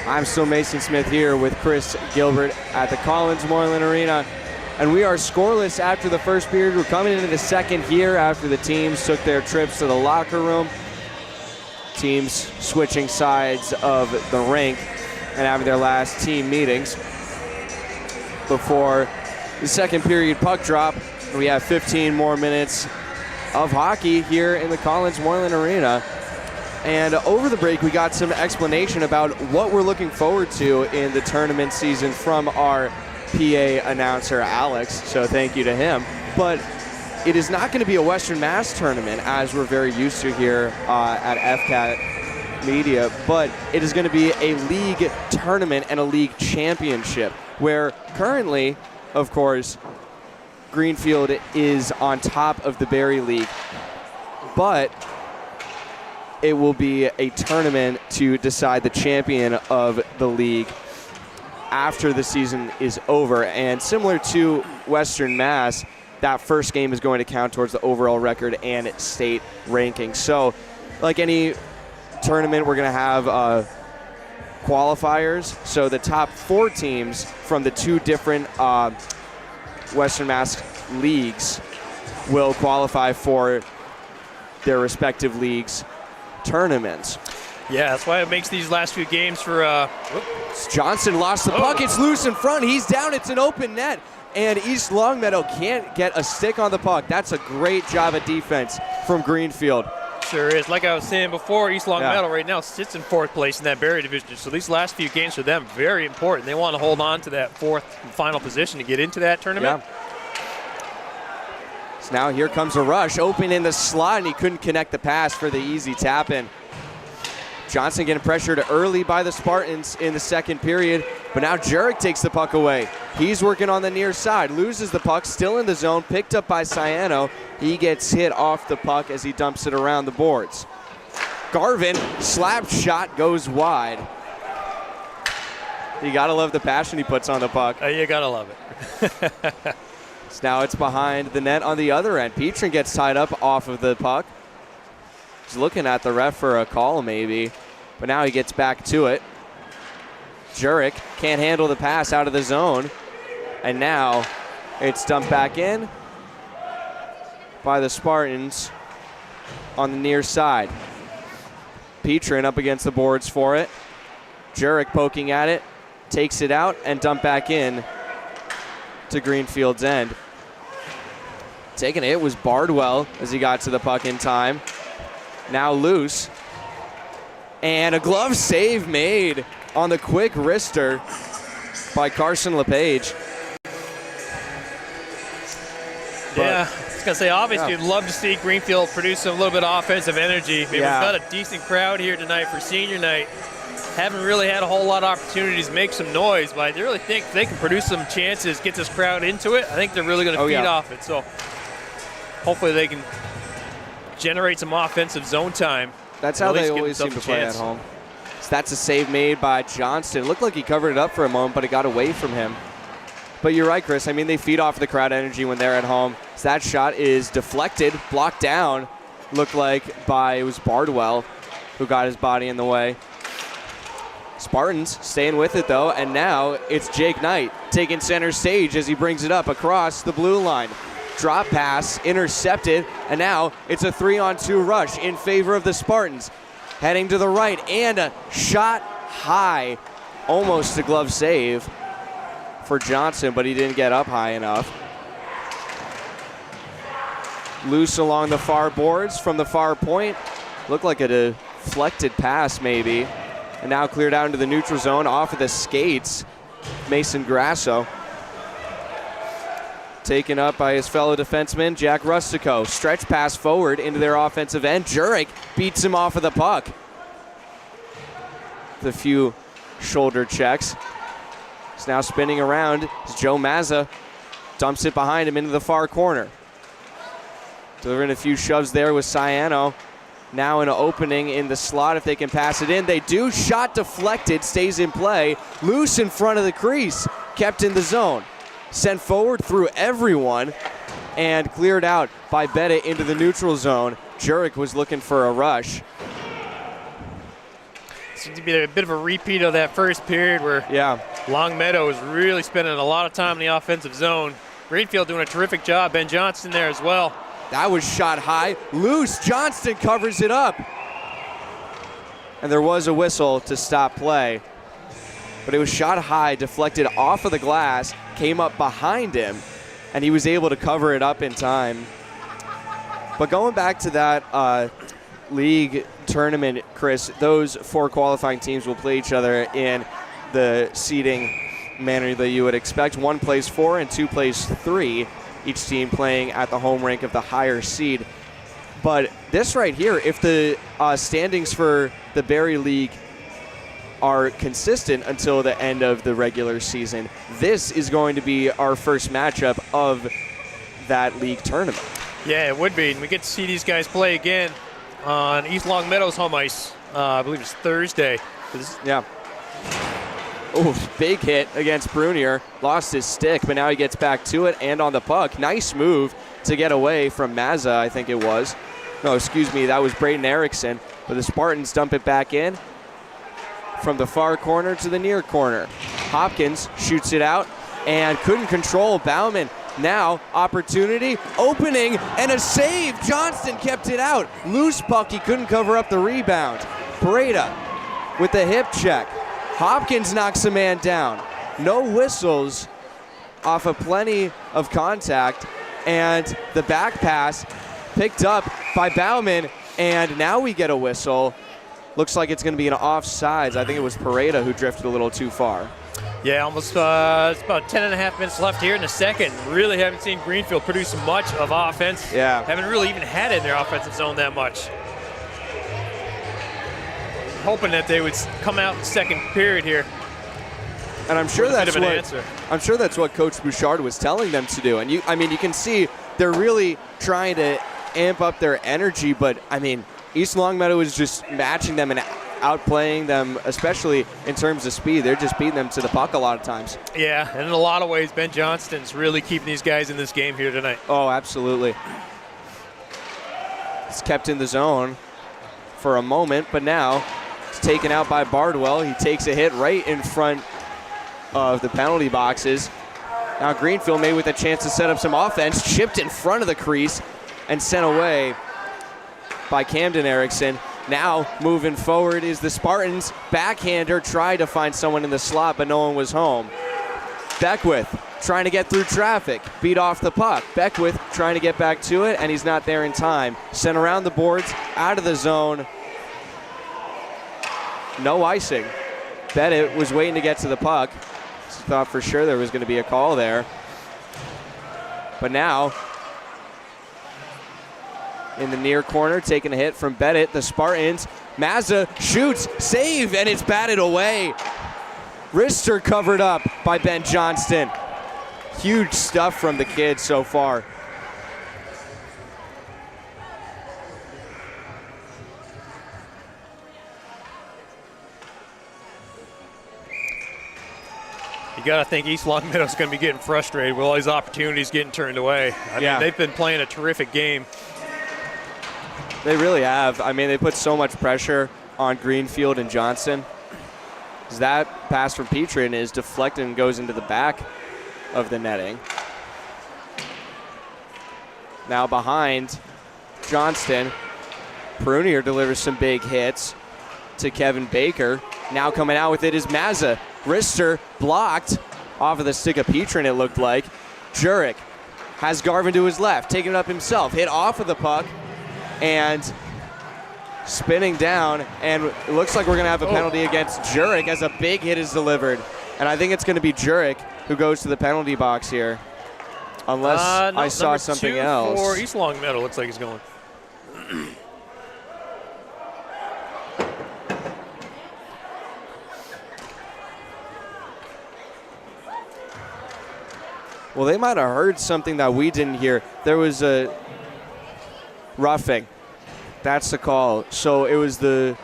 I'm still Mason Smith here with Chris Gilbert at the Collins Moylan Arena. And we are scoreless after the first period. We're coming into the second here after the teams took their trips to the locker room. Teams switching sides of the rink and having their last team meetings before the second period puck drop. We have 15 more minutes of hockey here in the Collins Moylan Arena. And over the break, we got some explanation about what we're looking forward to in the tournament season from our PA announcer, Alex. So thank you to him. But it is not going to be a Western Mass tournament as we're very used to here at FCAT Media, but it is going to be a league tournament and a league championship where currently, of course, Greenfield is on top of the Berry League, but it will be a tournament to decide the champion of the league after the season is over. And similar to Western Mass, that first game is going to count towards the overall record and state ranking. So like any tournament, we're going to have qualifiers. So the top 4 teams from the 2 different Western Mass leagues will qualify for their respective leagues tournaments. Yeah, that's why it makes these last few games for Johnson lost the puck. It's loose in front. He's down. It's an open net. And East Longmeadow can't get a stick on the puck. That's a great job of defense from Greenfield. Sure is. Like I was saying before, East Longmeadow right now sits in 4th place in that Berry division. So these last few games for them, very important. They want to hold on to that 4th and final position to get into that tournament. Yeah. So now here comes a rush. Open in the slot, and he couldn't connect the pass for the easy tap-in. Johnson getting pressured early by the Spartans in the second period, but now Jurek takes the puck away. He's working on the near side, loses the puck, still in the zone, picked up by Ciano. He gets hit off the puck as he dumps it around the boards. Garvin, slap shot goes wide. You gotta love the passion he puts on the puck. You gotta love it. So now it's behind the net on the other end. Petrin gets tied up off of the puck. He's looking at the ref for a call maybe, but now he gets back to it. Jurek can't handle the pass out of the zone, and now it's dumped back in by the Spartans on the near side. Petrin up against the boards for it. Jurek poking at it, takes it out and dumped back in to Greenfield's end. Taking it was Bardwell as he got to the puck in time. Now loose. And a glove save made on the quick wrister by Carson LePage. Yeah, I was going to say, obviously, you'd love to see Greenfield produce a little bit of offensive energy. We've got a decent crowd here tonight for senior night. Haven't really had a whole lot of opportunities to make some noise, but I really think they can produce some chances, get this crowd into it. I think they're really going to feed off it. So hopefully they can generate some offensive zone time. That's how they always seem to play at home. So that's a save made by Johnston. It looked like he covered it up for a moment, but it got away from him. But you're right, Chris. I mean, they feed off the crowd energy when they're at home. So that shot is deflected, blocked down, looked like it was Bardwell who got his body in the way. Spartans staying with it, though, and now it's Jake Knight taking center stage as he brings it up across the blue line. Drop pass, intercepted, and now it's a 3-on-2 rush in favor of the Spartans. Heading to the right, and a shot high, almost a glove save for Johnson, but he didn't get up high enough. Loose along the far boards from the far point. Looked like a deflected pass maybe. And now cleared out into the neutral zone off of the skates. Mason Grasso. Taken up by his fellow defenseman, Jack Rustico. Stretch pass forward into their offensive end. Jurek beats him off of the puck. With a few shoulder checks. He's now spinning around as Joe Mazza dumps it behind him into the far corner. Delivering a few shoves there with Ciano. Now an opening in the slot if they can pass it in. They do. Shot deflected, stays in play. Loose in front of the crease, kept in the zone. Sent forward through everyone and cleared out by Betta into the neutral zone. Jurek was looking for a rush. seems to be a bit of a repeat of that first period where Longmeadow was really spending a lot of time in the offensive zone. Greenfield doing a terrific job. Ben Johnston there as well. That was shot high. Loose. Johnston covers it up. And there was a whistle to stop play. But it was shot high, deflected off of the glass, came up behind him, and he was able to cover it up in time. But going back to that league tournament, Chris, those 4 qualifying teams will play each other in the seeding manner that you would expect. 1 plays 4 and 2 plays 3, each team playing at the home rank of the higher seed. But this right here, if the standings for the Berry League are consistent until the end of the regular season, this is going to be our first matchup of that league tournament. Yeah, it would be. And we get to see these guys play again on East Longmeadow's home ice. I believe it's Thursday. Yeah. Oh, big hit against Brunier. Lost his stick, but now he gets back to it and on the puck. Nice move to get away from Mazza, I think it was. No, excuse me, that was Braden Erickson. But the Spartans dump it back in from the far corner to the near corner. Hopkins shoots it out and couldn't control Bauman. Now, opportunity, opening, and a save. Johnston kept it out. Loose puck, he couldn't cover up the rebound. Pareda with the hip check. Hopkins knocks a man down. No whistles off of plenty of contact. And the back pass picked up by Bauman. And now we get a whistle. Looks like it's going to be an offsides. I think it was Pareda who drifted a little too far. Yeah, almost it's about 10.5 minutes left here in the second. Really haven't seen Greenfield produce much of offense. Yeah. Haven't really even had it in their offensive zone that much. Hoping that they would come out in the second period here. And I'm sure that's what Coach Bouchard was telling them to do. And you can see they're really trying to amp up their energy, but I mean, East Longmeadow is just matching them and outplaying them, especially in terms of speed. They're just beating them to the puck a lot of times. Yeah, and in a lot of ways, Ben Johnston's really keeping these guys in this game here tonight. Oh, absolutely. It's kept in the zone for a moment, but now it's taken out by Bardwell. He takes a hit right in front of the penalty boxes. Now Greenfield may with a chance to set up some offense, chipped in front of the crease and sent away by Camden Erickson. Now moving forward is the Spartans. Backhander tried to find someone in the slot, but no one was home. Beckwith trying to get through traffic, beat off the puck. Beckwith trying to get back to it, and he's not there in time. Sent around the boards, out of the zone. No icing. Bennett was waiting to get to the puck. Thought for sure there was going to be a call there. But now, in the near corner, taking a hit from Bennett, the Spartans. Mazza shoots, save, and it's batted away. Wrister covered up by Ben Johnston. Huge stuff from the kids so far. You got to think East Longmeadow's going to be getting frustrated with all these opportunities getting turned away. I mean, they've been playing a terrific game. They really have. I mean, they put so much pressure on Greenfield and Johnson. That pass from Petrin is deflected and goes into the back of the netting. Now behind Johnston, Prunier delivers some big hits to Kevin Baker. Now coming out with it is Mazza. Wrister blocked off of the stick of Petrin, it looked like. Jurek has Garvin to his left, taking it up himself, hit off of the puck, and spinning down, and it looks like we're going to have a penalty against Jurek as a big hit is delivered. And I think it's going to be Jurek who goes to the penalty box here, unless I saw something else. For East Longmeadow, looks like he's going. Well, they might have heard something that we didn't hear. There was a roughing. That's the call. So it was the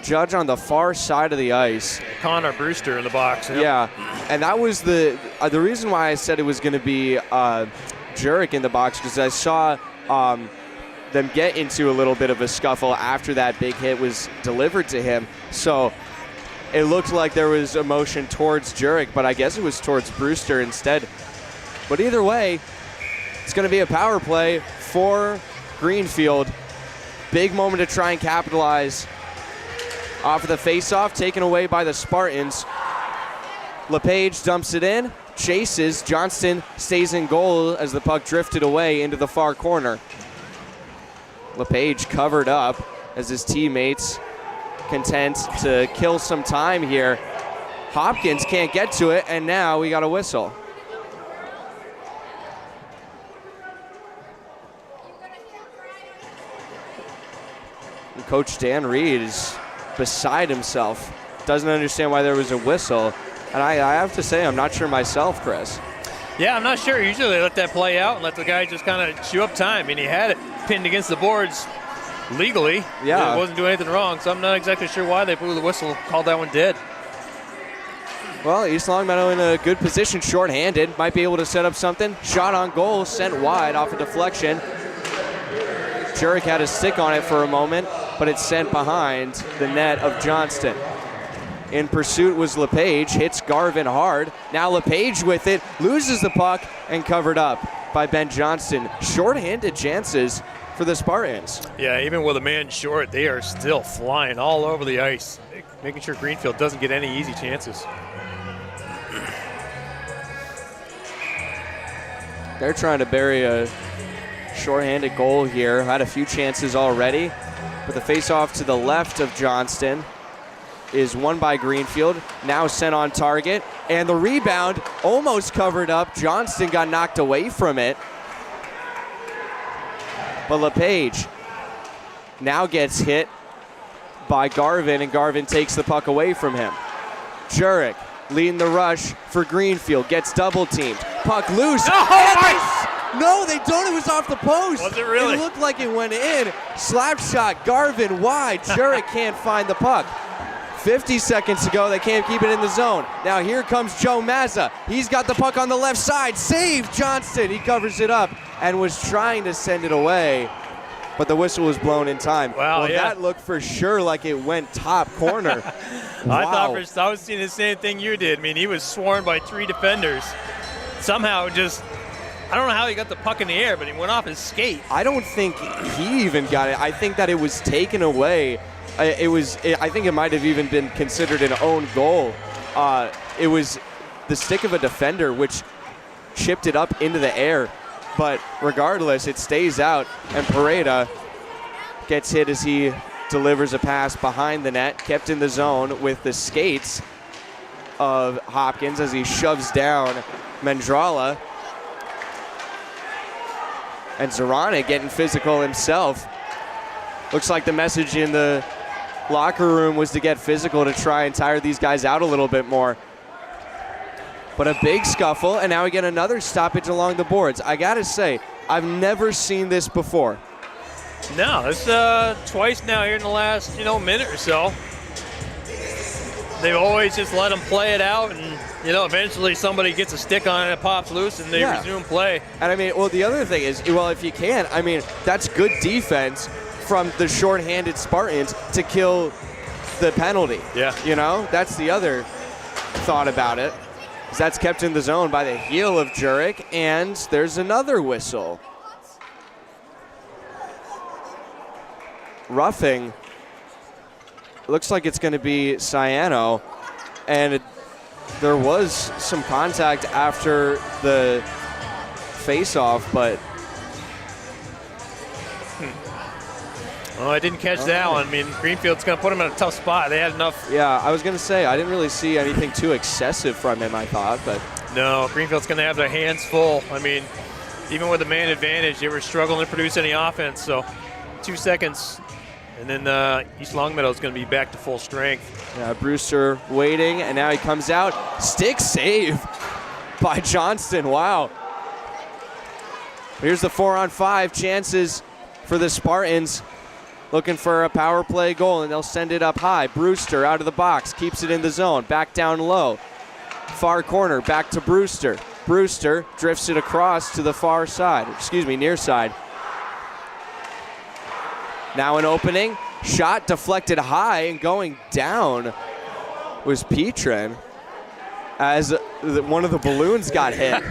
judge on the far side of the ice. Connor Brewster in the box. Yep. Yeah, and that was the reason why I said it was going to be Jurek in the box, because I saw them get into a little bit of a scuffle after that big hit was delivered to him. So it looked like there was a motion towards Jurek, but I guess it was towards Brewster instead. But either way, it's going to be a power play for Greenfield. Big moment to try and capitalize off of the face-off, taken away by the Spartans. LePage dumps it in, chases. Johnston stays in goal as the puck drifted away into the far corner. LePage covered up as his teammates content to kill some time here. Hopkins can't get to it, and now we got a whistle. And Coach Dan Reed is beside himself. Doesn't understand why there was a whistle. And I have to say, I'm not sure myself, Chris. Yeah, I'm not sure. Usually they let that play out and let the guy just kind of chew up time. And he had it pinned against the boards legally. Yeah. It wasn't doing anything wrong, so I'm not exactly sure why they blew the whistle, called that one dead. Well, East Longmeadow in a good position, shorthanded. Might be able to set up something. Shot on goal, sent wide off a deflection. Jurek had a stick on it for a moment, but it's sent behind the net of Johnston. In pursuit was LePage, hits Garvin hard. Now LePage with it, loses the puck, and covered up by Ben Johnston. Short-handed chances for the Spartans. Yeah, even with a man short, they are still flying all over the ice, making sure Greenfield doesn't get any easy chances. They're trying to bury a short-handed goal here. Had a few chances already, but the face-off to the left of Johnston is won by Greenfield, now sent on target, and the rebound almost covered up. Johnston got knocked away from it, but LePage now gets hit by Garvin, and Garvin takes the puck away from him. Jurek leading the rush for Greenfield, gets double-teamed. Puck loose. No, they don't. It was off the post. Was it really? It looked like it went in. Slap shot, Garvin wide. Jurek can't find the puck. 50 seconds to go, they can't keep it in the zone. Now here comes Joe Mazza. He's got the puck on the left side. Save Johnston. He covers it up and was trying to send it away, but the whistle was blown in time. Wow, well, yeah. That looked for sure like it went top corner. Wow. I was seeing the same thing you did. I mean, he was swarmed by 3 defenders. Somehow just, I don't know how he got the puck in the air, but he went off his skate. I don't think he even got it. I think that it was taken away. I think it might have even been considered an own goal. It was the stick of a defender which chipped it up into the air. But regardless, it stays out, and Pareda gets hit as he delivers a pass behind the net, kept in the zone with the skates of Hopkins as he shoves down Mendrala. And Zorana getting physical himself. Looks like the message in the locker room was to get physical to try and tire these guys out a little bit more. But a big scuffle, and now we get another stoppage along the boards. I gotta say, I've never seen this before. No, it's twice now here in the last minute or so. They've always just let them play it out, and eventually somebody gets a stick on it, it pops loose, and they resume play. And I mean, well, the other thing is, well, if you can, I mean, that's good defense from the short-handed Spartans to kill the penalty. Yeah. That's the other thought about it. That's kept in the zone by the heel of Jurek, and there's another whistle. Roughing. Looks like it's going to be Ciano, and there was some contact after the face-off, but Well, I didn't catch that one. I mean, Greenfield's going to put him in a tough spot. They had enough. Yeah, I was going to say, I didn't really see anything too excessive from him, I thought. But no, Greenfield's going to have their hands full. I mean, even with the man advantage, they were struggling to produce any offense. So 2 seconds, and then East Longmeadow is going to be back to full strength. Yeah, Brewster waiting, and now he comes out. Stick save by Johnston. Wow. Here's the 4-on-5 chances for the Spartans. Looking for a power play goal, and they'll send it up high. Brewster out of the box, keeps it in the zone, back down low. Far corner, back to Brewster. Brewster drifts it across to the far side, near side. Now an opening. Shot deflected high and going down was Petrin as one of the balloons got hit.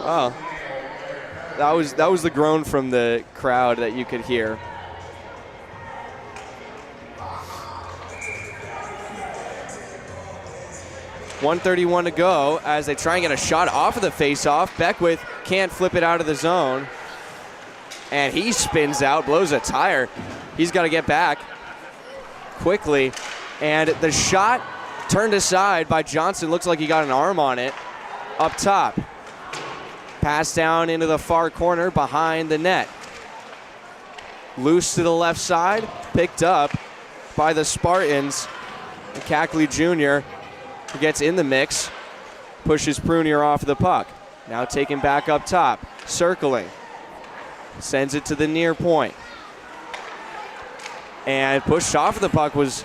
Oh, that was the groan from the crowd that you could hear. .131 to go as they try and get a shot off of the face-off. Beckwith can't flip it out of the zone. And he spins out, blows a tire. He's got to get back quickly. And the shot turned aside by Johnson. Looks like he got an arm on it up top. Pass down into the far corner behind the net. Loose to the left side, picked up by the Spartans. Cackley Jr. gets in the mix, pushes Prunier off the puck. Now taken back up top, circling. Sends it to the near point. And pushed off the puck was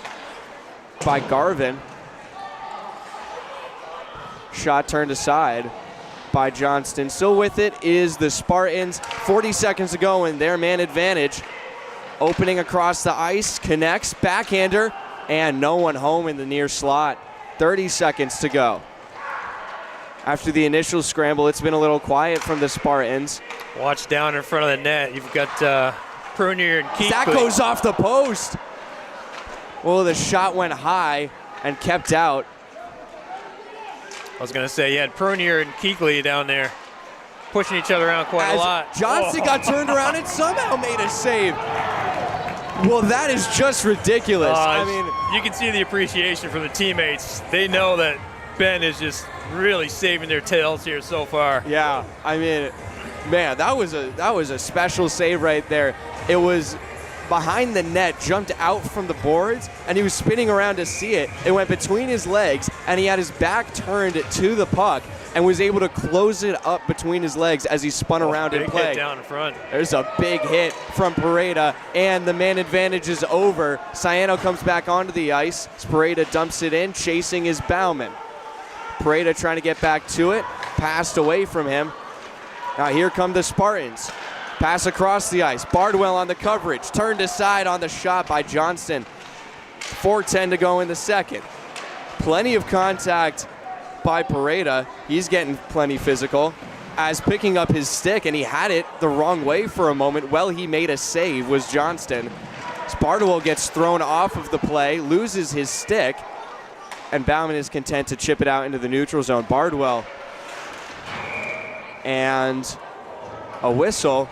by Garvin. Shot turned aside by Johnston. Still with it is the Spartans. 40 seconds to go in their man advantage. Opening across the ice, connects, backhander, and no one home in the near slot. 30 seconds to go. After the initial scramble, it's been a little quiet from the Spartans. Watch down in front of the net. You've got Prunier and Keith. That goes off the post. Well, the shot went high and kept out. I was going to say, you had Prunier and Keekley down there pushing each other around quite a lot. Johnston got turned around and somehow made a save. Well, that is just ridiculous. I mean, you can see the appreciation from the teammates. They know that Ben is just really saving their tails here so far. Yeah, I mean, man, that was a special save right there. It was behind the net, jumped out from the boards, and he was spinning around to see it. It went between his legs, and he had his back turned to the puck and was able to close it up between his legs as he spun around and played. Big hit down in front. There's a big hit from Pareda, and the man advantage is over. Ciano comes back onto the ice. Pareda dumps it in, chasing is Bauman. Pareda trying to get back to it, passed away from him. Now here come the Spartans. Pass across the ice. Bardwell on the coverage. Turned aside on the shot by Johnston. 4:10 to go in the second. Plenty of contact by Pareda. He's getting plenty physical as picking up his stick, and he had it the wrong way for a moment. Well, he made a save, was Johnston. Bardwell gets thrown off of the play, loses his stick, and Bauman is content to chip it out into the neutral zone. Bardwell and a whistle.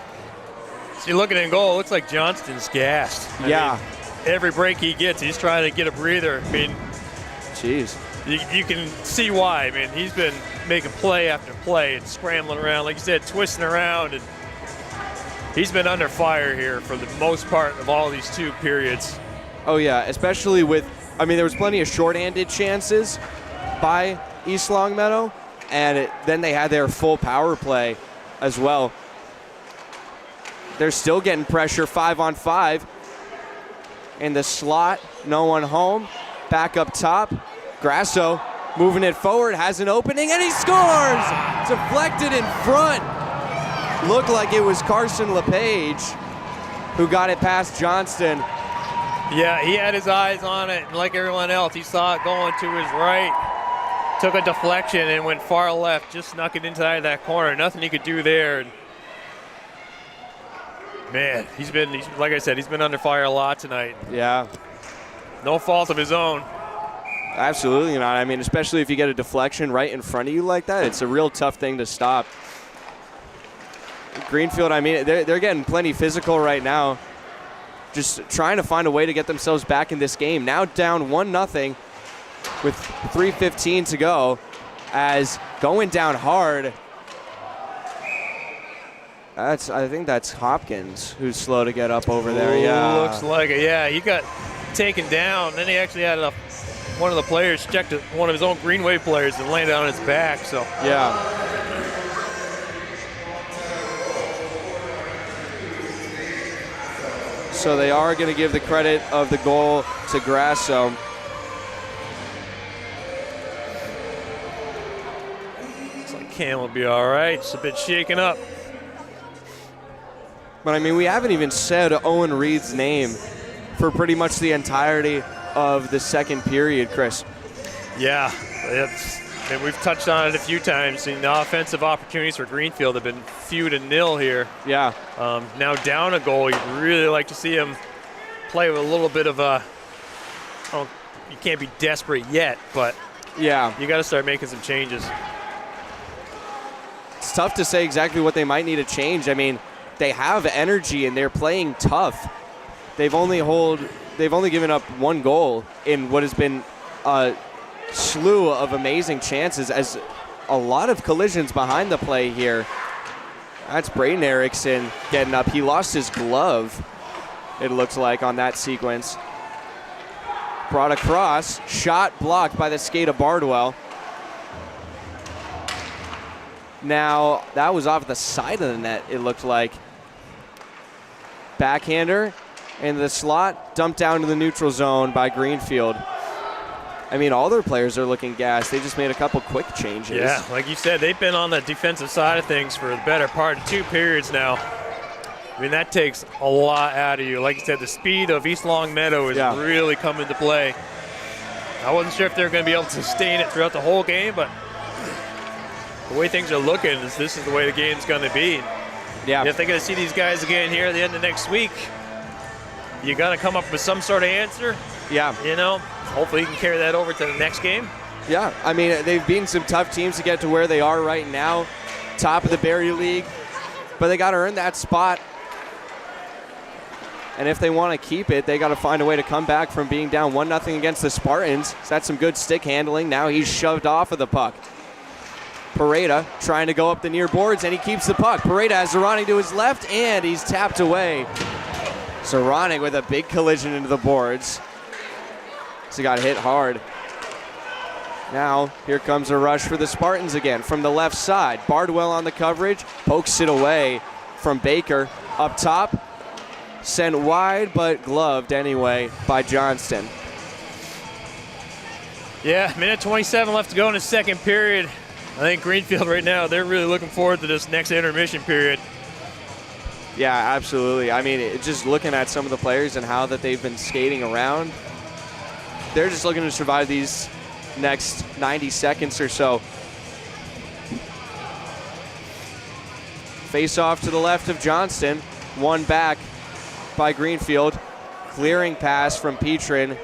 See, looking in goal, it looks like Johnston's gassed. I mean, every break he gets, he's trying to get a breather. I mean, jeez. You can see why. I mean, he's been making play after play and scrambling around, like you said, twisting around, and he's been under fire here for the most part of all these two periods. Oh yeah, especially with, I mean, there was plenty of shorthanded chances by East Longmeadow, and then they had their full power play as well. They're still getting pressure 5-on-5 in the slot. No one home. Back up top. Grasso moving it forward, has an opening, and he scores! Deflected in front. Looked like it was Carson LePage who got it past Johnston. Yeah, he had his eyes on it, and like everyone else, he saw it going to his right. Took a deflection and went far left, just snuck it inside that corner. Nothing he could do there. Man, he's like I said, he's been under fire a lot tonight. Yeah. No fault of his own. Absolutely not. I mean, especially if you get a deflection right in front of you like that, it's a real tough thing to stop. Greenfield, I mean, they're getting plenty physical right now, just trying to find a way to get themselves back in this game. Now down 1-0 with 3:15 to go, as going down hard. I think that's Hopkins who's slow to get up over there. Yeah, looks like it. Yeah, he got taken down. Then he actually had one of the players checked one of his own Greenwave players and landed on his back. So yeah. So they are going to give the credit of the goal to Grasso. Looks like Cam will be all right. It's a bit shaken up. But I mean, we haven't even said Owen Reed's name for pretty much the entirety of the second period, Chris. Yeah, and we've touched on it a few times. The offensive opportunities for Greenfield have been few to nil here. Yeah. Now down a goal, you'd really like to see him play with a little bit of a, oh, you can't be desperate yet, but yeah, you got to start making some changes. It's tough to say exactly what they might need to change. I mean, they have energy and they're playing tough. They've only given up one goal in what has been a slew of amazing chances, as a lot of collisions behind the play here. That's Braden Erickson getting up. He lost his glove, it looks like, on that sequence. Brought across, shot blocked by the skate of Bardwell. Now, that was off the side of the net, it looked like. Backhander in the slot, dumped down to the neutral zone by Greenfield. I mean, all their players are looking gassed. They just made a couple quick changes. Yeah, like you said, they've been on the defensive side of things for the better part of 2 periods now. I mean, that takes a lot out of you. Like you said, the speed of East Longmeadow is really come into play. I wasn't sure if they were going to be able to sustain it throughout the whole game, but the way things are looking is this is the way the game's going to be. Yeah. If they're going to see these guys again here at the end of next week, you got to come up with some sort of answer. Yeah. You know, hopefully you can carry that over to the next game. Yeah, I mean, they've beaten some tough teams to get to where they are right now, top of the Barrier League, but they got to earn that spot. And if they want to keep it, they got to find a way to come back from being down 1-0 against the Spartans. So that's some good stick handling. Now he's shoved off of the puck. Pareda trying to go up the near boards, and he keeps the puck. Pareda has Zoranic to his left, and he's tapped away. Zoranic with a big collision into the boards. So he got hit hard. Now, here comes a rush for the Spartans again from the left side. Bardwell on the coverage, pokes it away from Baker. Up top, sent wide, but gloved anyway by Johnston. Yeah, minute 27 left to go in the second period. I think Greenfield right now, they're really looking forward to this next intermission period. Yeah, absolutely. I mean, just looking at some of the players and how that they've been skating around, they're just looking to survive these next 90 seconds or so. Face off to the left of Johnston. One back by Greenfield. Clearing pass from Petrin.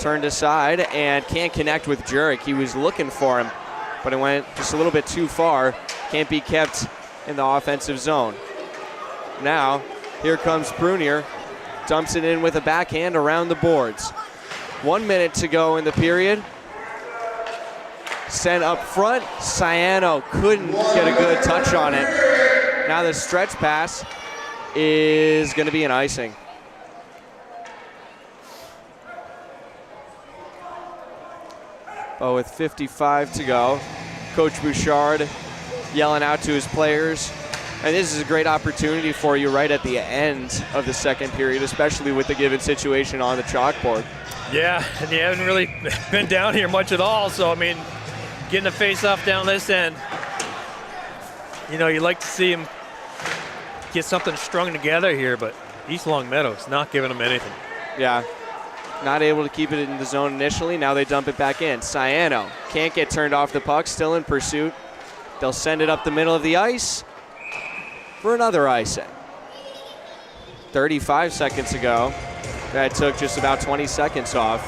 Turned aside and can't connect with Jurek. He was looking for him, but it went just a little bit too far. Can't be kept in the offensive zone. Now, here comes Brunier. Dumps it in with a backhand around the boards. 1 minute to go in the period. Sent up front. Ciano couldn't get a good touch on it. Now the stretch pass is going to be an icing. But with 55 to go, Coach Bouchard yelling out to his players. And this is a great opportunity for you right at the end of the second period, especially with the given situation on the chalkboard. Yeah, and you haven't really been down here much at all. So, I mean, getting a face-off down this end, you know, you'd like to see him get something strung together here, but East Longmeadow's not giving him anything. Yeah, not able to keep it in the zone initially. Now they dump it back in. Ciano can't get turned off the puck, still in pursuit. They'll send it up the middle of the ice for another icing. 35 seconds ago, that took just about 20 seconds off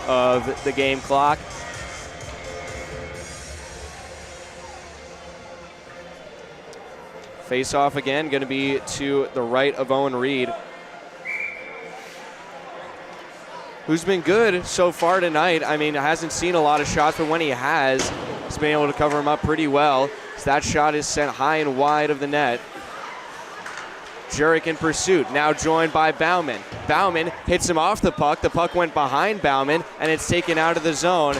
of the game clock. Face off again, going to be to the right of Owen Reed, who's been good so far tonight. I mean, hasn't seen a lot of shots, but when he has, he's been able to cover him up pretty well. So that shot is sent high and wide of the net. Jurek in pursuit, now joined by Bauman. Bauman hits him off the puck. The puck went behind Bauman, and it's taken out of the zone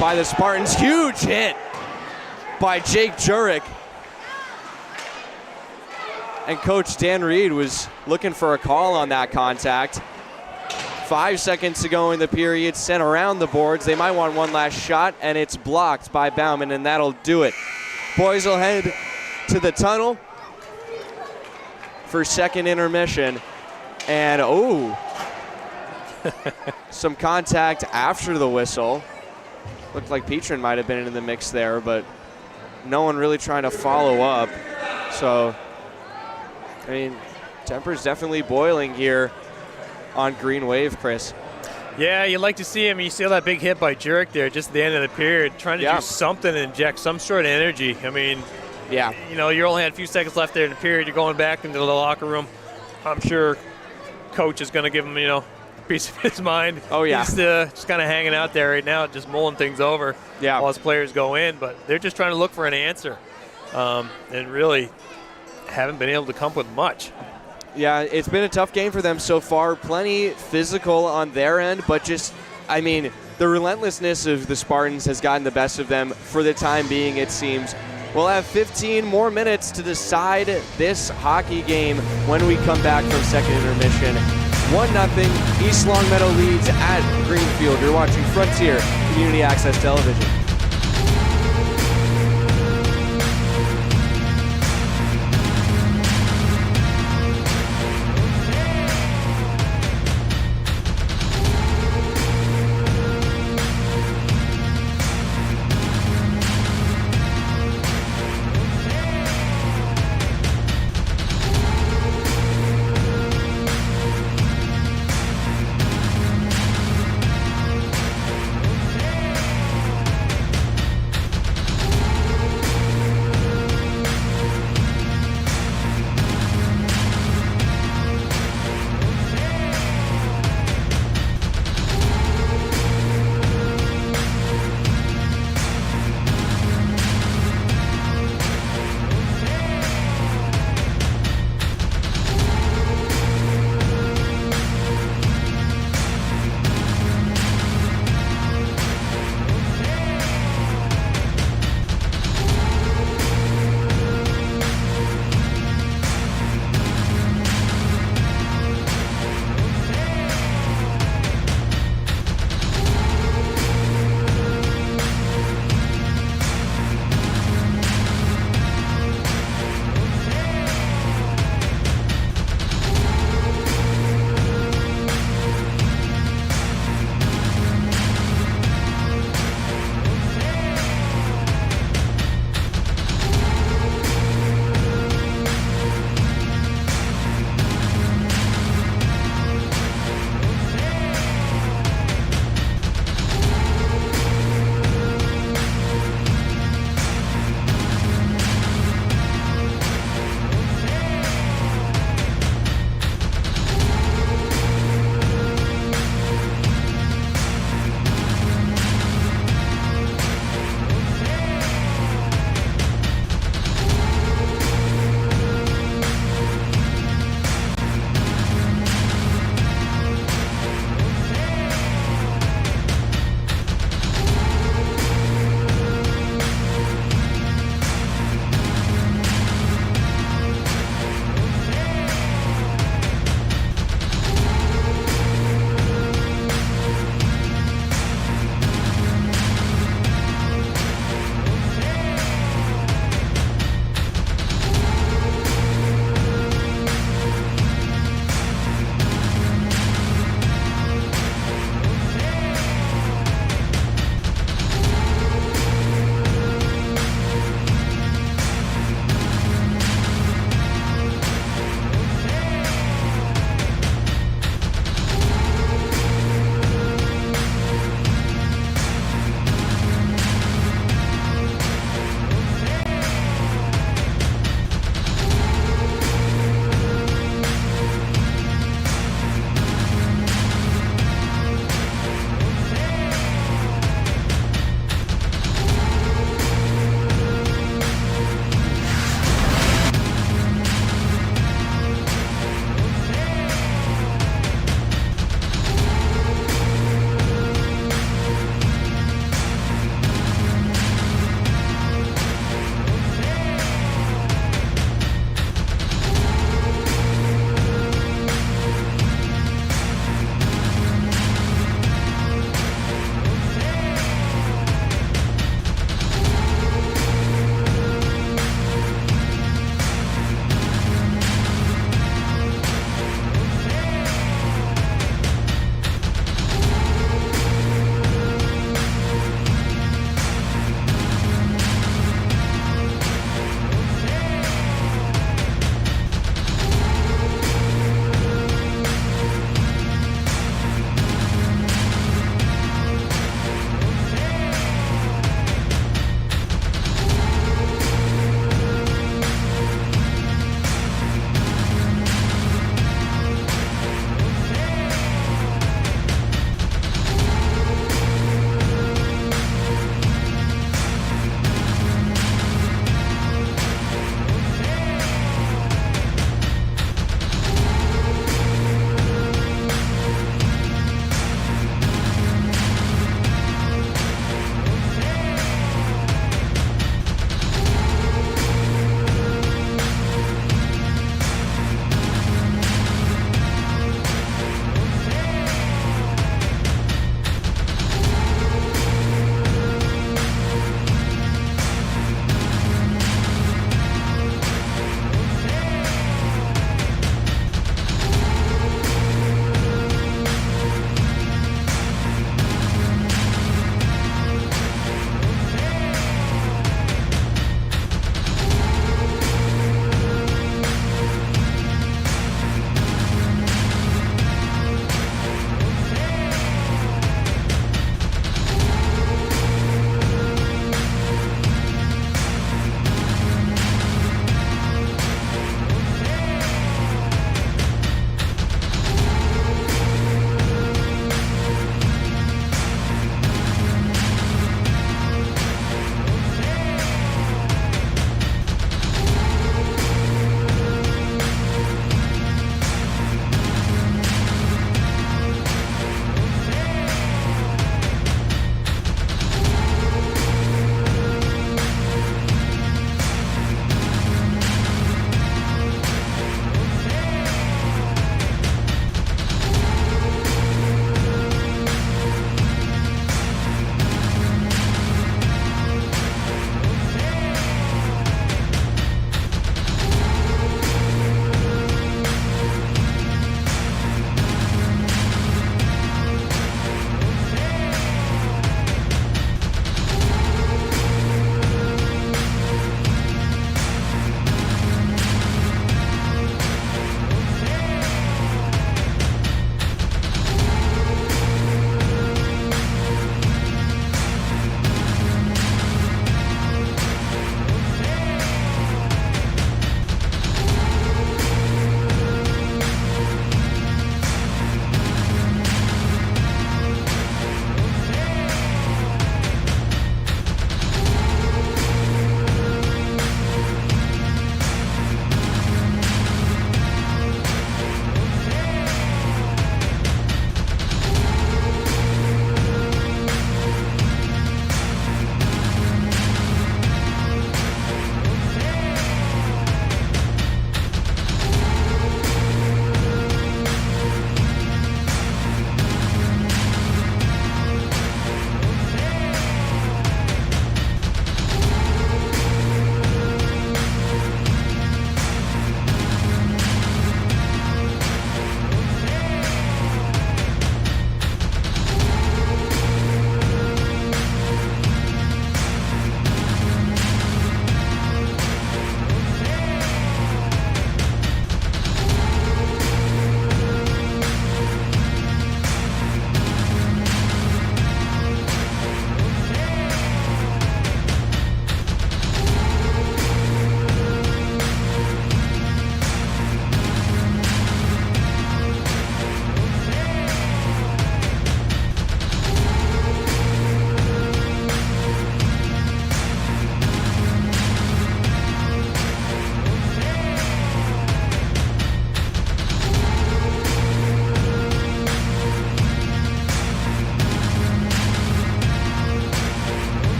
by the Spartans. Huge hit by Jake Jurek. And Coach Dan Reed was looking for a call on that contact. 5 seconds to go in the period, sent around the boards. They might want one last shot, and it's blocked by Bauman, and that'll do it. Boys will head to the tunnel for second intermission. And, some contact after the whistle. Looked like Petrin might have been in the mix there, but no one really trying to follow up. So, I mean, temper's definitely boiling here on Greenwave, Chris. Yeah, you like to see him. You see that big hit by Jurek there just at the end of the period, trying to do something and inject some sort of energy. I mean, you know, you only had a few seconds left there in the period. You're going back into the locker room. I'm sure coach is going to give him, you know, a piece of his mind. Oh, yeah. He's just kind of hanging out there right now, just mulling things over while his players go in. But they're just trying to look for an answer and really haven't been able to come up with much. Yeah, it's been a tough game for them so far. Plenty physical on their end, but just, I mean, the relentlessness of the Spartans has gotten the best of them for the time being, it seems. We'll have 15 more minutes to decide this hockey game when we come back from second intermission. 1-0, East Longmeadow leads at Greenfield. You're watching Frontier Community Access Television.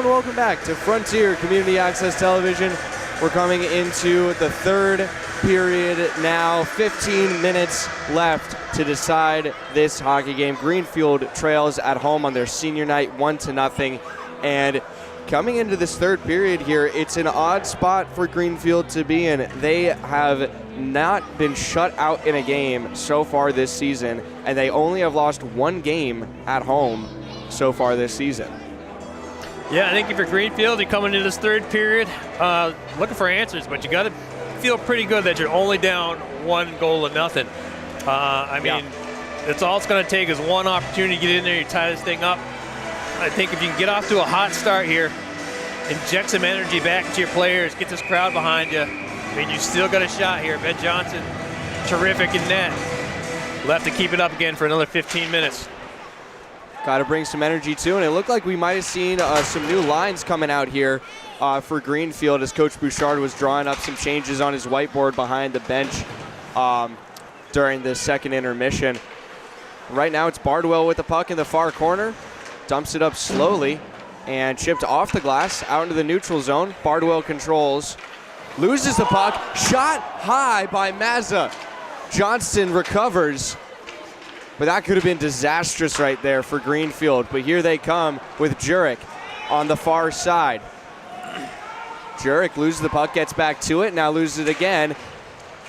and welcome back to Frontier Community Access Television. We're coming into the third period now. 15 minutes left to decide this hockey game. Greenfield trails at home on their senior night 1-0. And coming into this third period here, it's an odd spot for Greenfield to be in. They have not been shut out in a game so far this season, and they only have lost one game at home so far this season. Yeah, I think if you're Greenfield, you're coming into this third period looking for answers, but you got to feel pretty good that you're only down 1-0. I mean, that's all it's going to take is one opportunity to get in there, you tie this thing up. I think if you can get off to a hot start here, inject some energy back into your players, get this crowd behind you, I mean, you still got a shot here. Ben Johnson, terrific in net. We'll have to keep it up again for another 15 minutes. Got to bring some energy too, and it looked like we might have seen some new lines coming out here for Greenfield as Coach Bouchard was drawing up some changes on his whiteboard behind the bench during the second intermission. Right now it's Bardwell with the puck in the far corner, dumps it up slowly, and chipped off the glass out into the neutral zone. Bardwell controls, loses the puck, shot high by Mazza. Johnston recovers. But that could have been disastrous right there for Greenfield. But here they come with Jurek on the far side. Jurek loses the puck, gets back to it, now loses it again,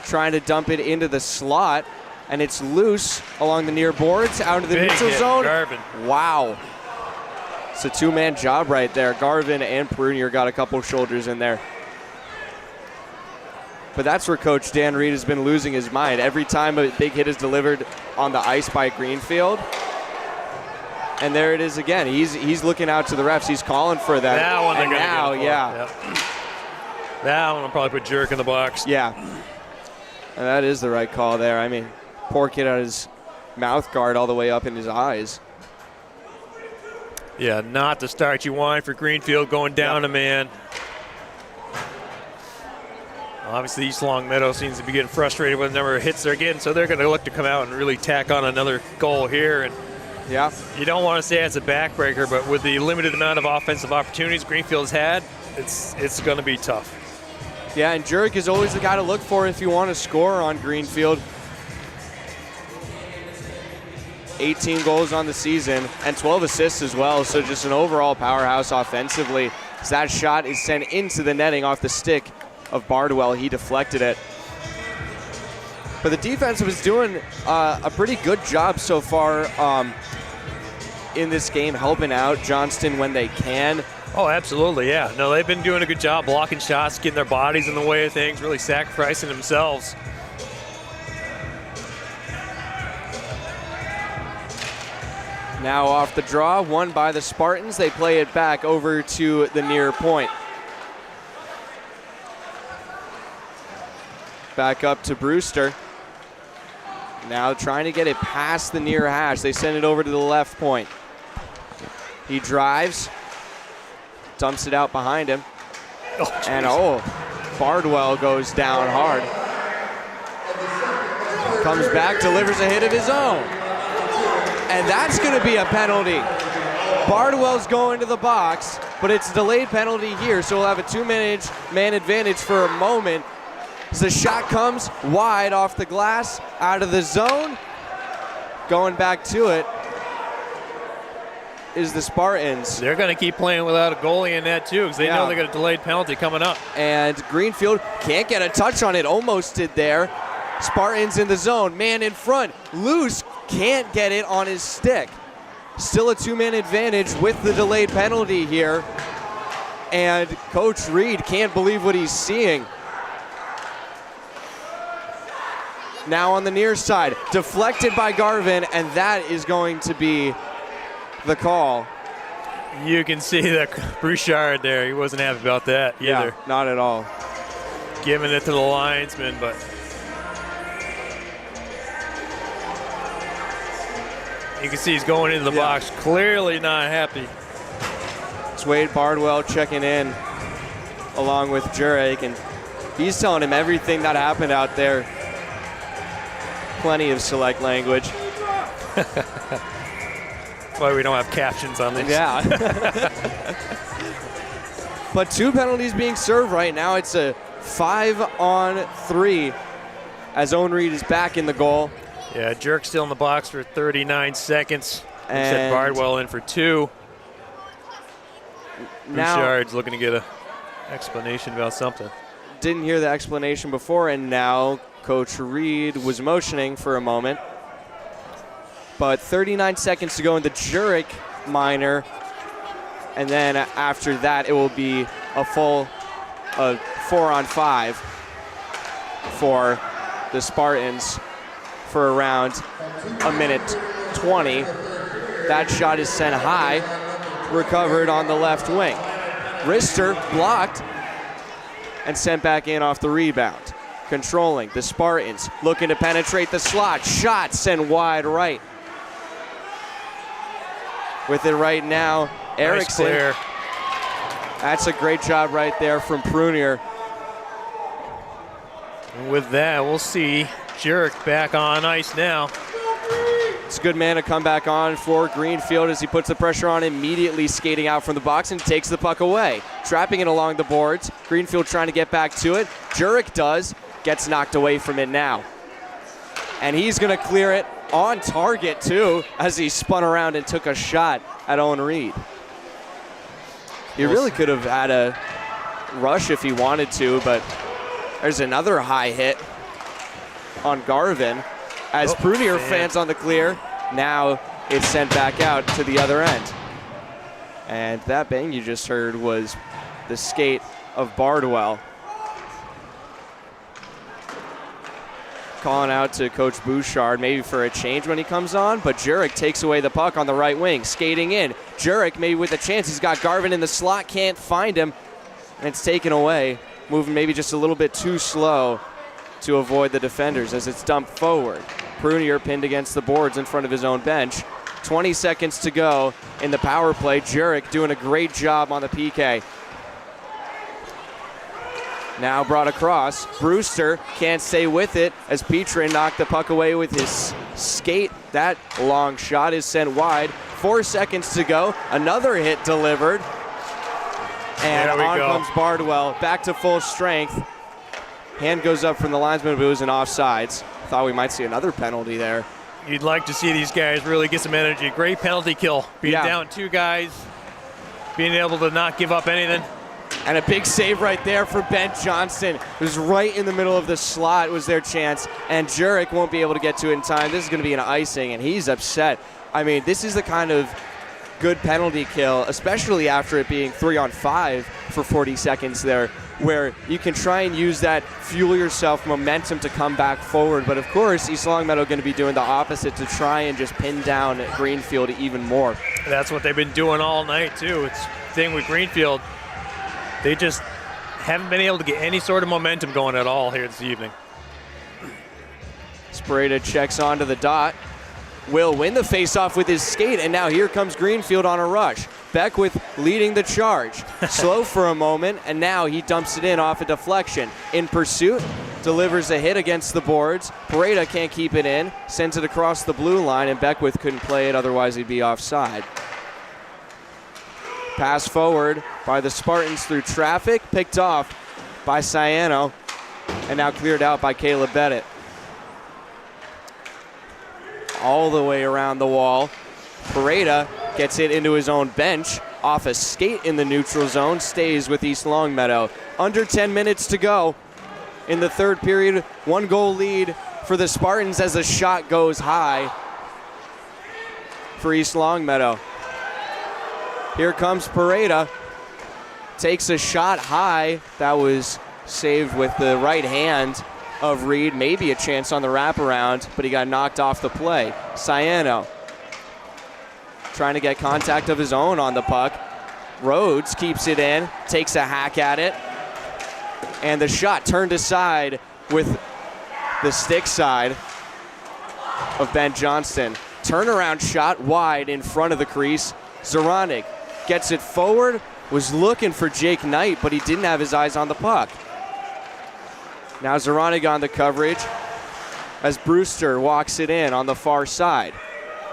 trying to dump it into the slot, and it's loose along the near boards, out into the neutral zone. Garvin. Wow. It's a two-man job right there. Garvin and Prunier got a couple shoulders in there. But that's where Coach Dan Reed has been losing his mind. Every time a big hit is delivered on the ice by Greenfield. And there it is again. He's looking out to the refs. He's calling for that. That one and now, yeah. Yep. That one will probably put Jurek in the box. Yeah. And that is the right call there. I mean, poor kid had his mouth guard all the way up in his eyes. Yeah, not the start you want for Greenfield going down a man. Obviously, East Longmeadow seems to be getting frustrated with the number of hits they're getting, so they're going to look to come out and really tack on another goal here. And yeah, you don't want to say it's a backbreaker, but with the limited amount of offensive opportunities Greenfield's had, it's going to be tough. Yeah, and Jurek is always the guy to look for if you want to score on Greenfield. 18 goals on the season and 12 assists as well, so just an overall powerhouse offensively. As that shot is sent into the netting off the stick of Bardwell. He deflected it. But the defense was doing a pretty good job so far in this game, helping out Johnston when they can. Oh, absolutely, yeah. No, they've been doing a good job blocking shots, getting their bodies in the way of things, really sacrificing themselves. Now off the draw, won by the Spartans. They play it back over to the near point. Back up to Brewster. Now trying to get it past the near hash. They send it over to the left point. He drives, dumps it out behind him. And Bardwell goes down hard. Comes back, delivers a hit of his own. And that's going to be a penalty. Bardwell's going to the box, but it's a delayed penalty here, so we'll have a two-man advantage for a moment. As the shot comes wide off the glass, out of the zone. Going back to it is the Spartans. They're going to keep playing without a goalie in that too, because they know they got a delayed penalty coming up. And Greenfield can't get a touch on it, almost did there. Spartans in the zone, man in front, loose, can't get it on his stick. Still a two-man advantage with the delayed penalty here. And Coach Reed can't believe what he's seeing. Now on the near side, deflected by Garvin, and that is going to be the call. You can see that Bouchard there, he wasn't happy about that either. Yeah, not at all. Giving it to the linesman, but you can see he's going into the box, clearly not happy. It's Wade Bardwell checking in along with Jurek, and he's telling him everything that happened out there. Plenty of select language. That's why we don't have captions on these. Yeah. but 2 penalties being served right now. It's a 5-on-3 as Owen Reed is back in the goal. Yeah, Jerk still in the box for 39 seconds. And set Bardwell in for 2. Now, Bouchard's looking to get an explanation about something. didn't hear the explanation before, and now Coach Reed was motioning for a moment. But 39 seconds to go in the Jurek minor, and then after that it will be a full 4-on-5 for the Spartans for around a minute 20. That shot is sent high, recovered on the left wing. Rister blocked and sent back in off the rebound. Controlling the Spartans, looking to penetrate the slot. Shot sent wide right. With it right now, Erickson. Nice clear. That's a great job right there from Prunier. And with that, we'll see Jurek back on ice now. It's a good man to come back on for Greenfield as he puts the pressure on, immediately skating out from the box and takes the puck away. Trapping it along the boards. Greenfield trying to get back to it. Jurek does, gets knocked away from it now. And he's going to clear it on target too as he spun around and took a shot at Owen Reed. He really could have had a rush if he wanted to, but there's another high hit on Garvin. As Prunier fans on the clear, now it's sent back out to the other end. And that bang you just heard was the skate of Bardwell. Calling out to Coach Bouchard, maybe for a change when he comes on, but Jurek takes away the puck on the right wing, skating in. Jurek maybe with a chance, he's got Garvin in the slot, can't find him, and it's taken away, moving maybe just a little bit too slow to avoid the defenders as it's dumped forward. Prunier pinned against the boards in front of his own bench. 20 seconds to go in the power play. Jurek doing a great job on the PK. Now brought across. Brewster can't stay with it as Petrin knocked the puck away with his skate. That long shot is sent wide. 4 seconds to go. Another hit delivered. And on comes Bardwell, back to full strength. Hand goes up from the linesman, but it was an offsides. Thought we might see another penalty there. You'd like to see these guys really get some energy. Great penalty kill. Being down 2 guys, being able to not give up anything. And a big save right there for Ben Johnston. It was right in the middle of the slot was their chance, and Jurek won't be able to get to it in time. This is going to be an icing, and he's upset. I mean, this is the kind of good penalty kill, especially after it being 3-on-5 for 40 seconds there, where you can try and use that fuel yourself momentum to come back forward. But of course, East Longmeadow going to be doing the opposite to try and just pin down Greenfield even more. That's what they've been doing all night too. It's the thing with Greenfield, they just haven't been able to get any sort of momentum going at all here this evening. Sprayda checks onto the dot. Will win the faceoff with his skate, and now here comes Greenfield on a rush. Beckwith leading the charge. Slow for a moment, and now he dumps it in off a deflection. In pursuit, delivers a hit against the boards. Pareda can't keep it in, sends it across the blue line, and Beckwith couldn't play it, otherwise he'd be offside. Pass forward by the Spartans through traffic, picked off by Ciano, and now cleared out by Caleb Bennett. All the way around the wall. Pareda gets it into his own bench, off a skate in the neutral zone, stays with East Longmeadow. Under 10 minutes to go in the third period. 1-goal lead for the Spartans as the shot goes high for East Longmeadow. Here comes Pareda. Takes a shot high. That was saved with the right hand of Reed. Maybe a chance on the wraparound, but he got knocked off the play. Ciano trying to get contact of his own on the puck. Rhodes keeps it in, takes a hack at it, and the shot turned aside with the stick side of Ben Johnston. Turnaround shot wide in front of the crease. Zaranik gets it forward, was looking for Jake Knight, but he didn't have his eyes on the puck. Now Zaranik on the coverage as Brewster walks it in on the far side.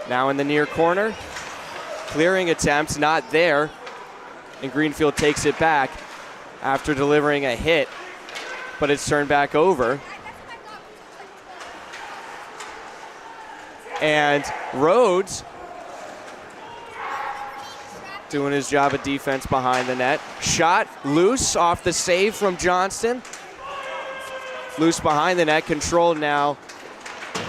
Now in the near corner. Clearing attempt, not there. And Greenfield takes it back. after delivering a hit, but it's turned back over. And Rhodes doing his job of defense behind the net. Shot loose off the save from Johnston. Loose behind the net, controlled now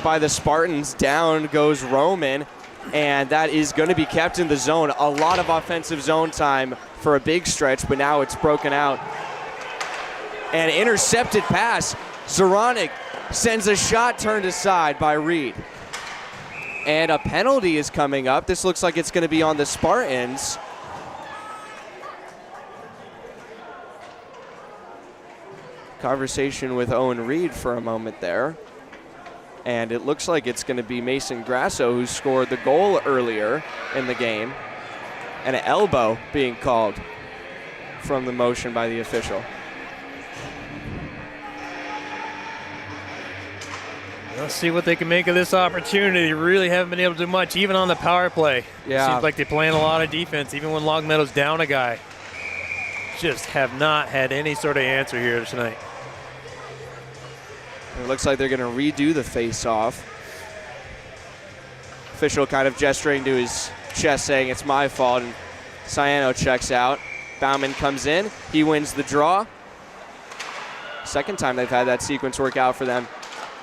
by the Spartans. Down goes Roman, and that is going to be kept in the zone. A lot of offensive zone time for a big stretch, but now it's broken out. An intercepted pass. Zoronic sends a shot turned aside by Reed. And a penalty is coming up. This looks like it's going to be on the Spartans. Conversation with Owen Reed for a moment there. And it looks like it's going to be Mason Grasso who scored the goal earlier in the game. And an elbow being called from the motion by the official. Let's see what they can make of this opportunity. Really haven't been able to do much, even on the power play. Yeah. Seems like they're playing a lot of defense, even when Longmeadow's down a guy. Just have not had any sort of answer here tonight. It looks like they're going to redo the face-off. Official kind of gesturing to his chest saying it's my fault, and Ciano checks out. Bauman comes in. He wins the draw. Second time they've had that sequence work out for them.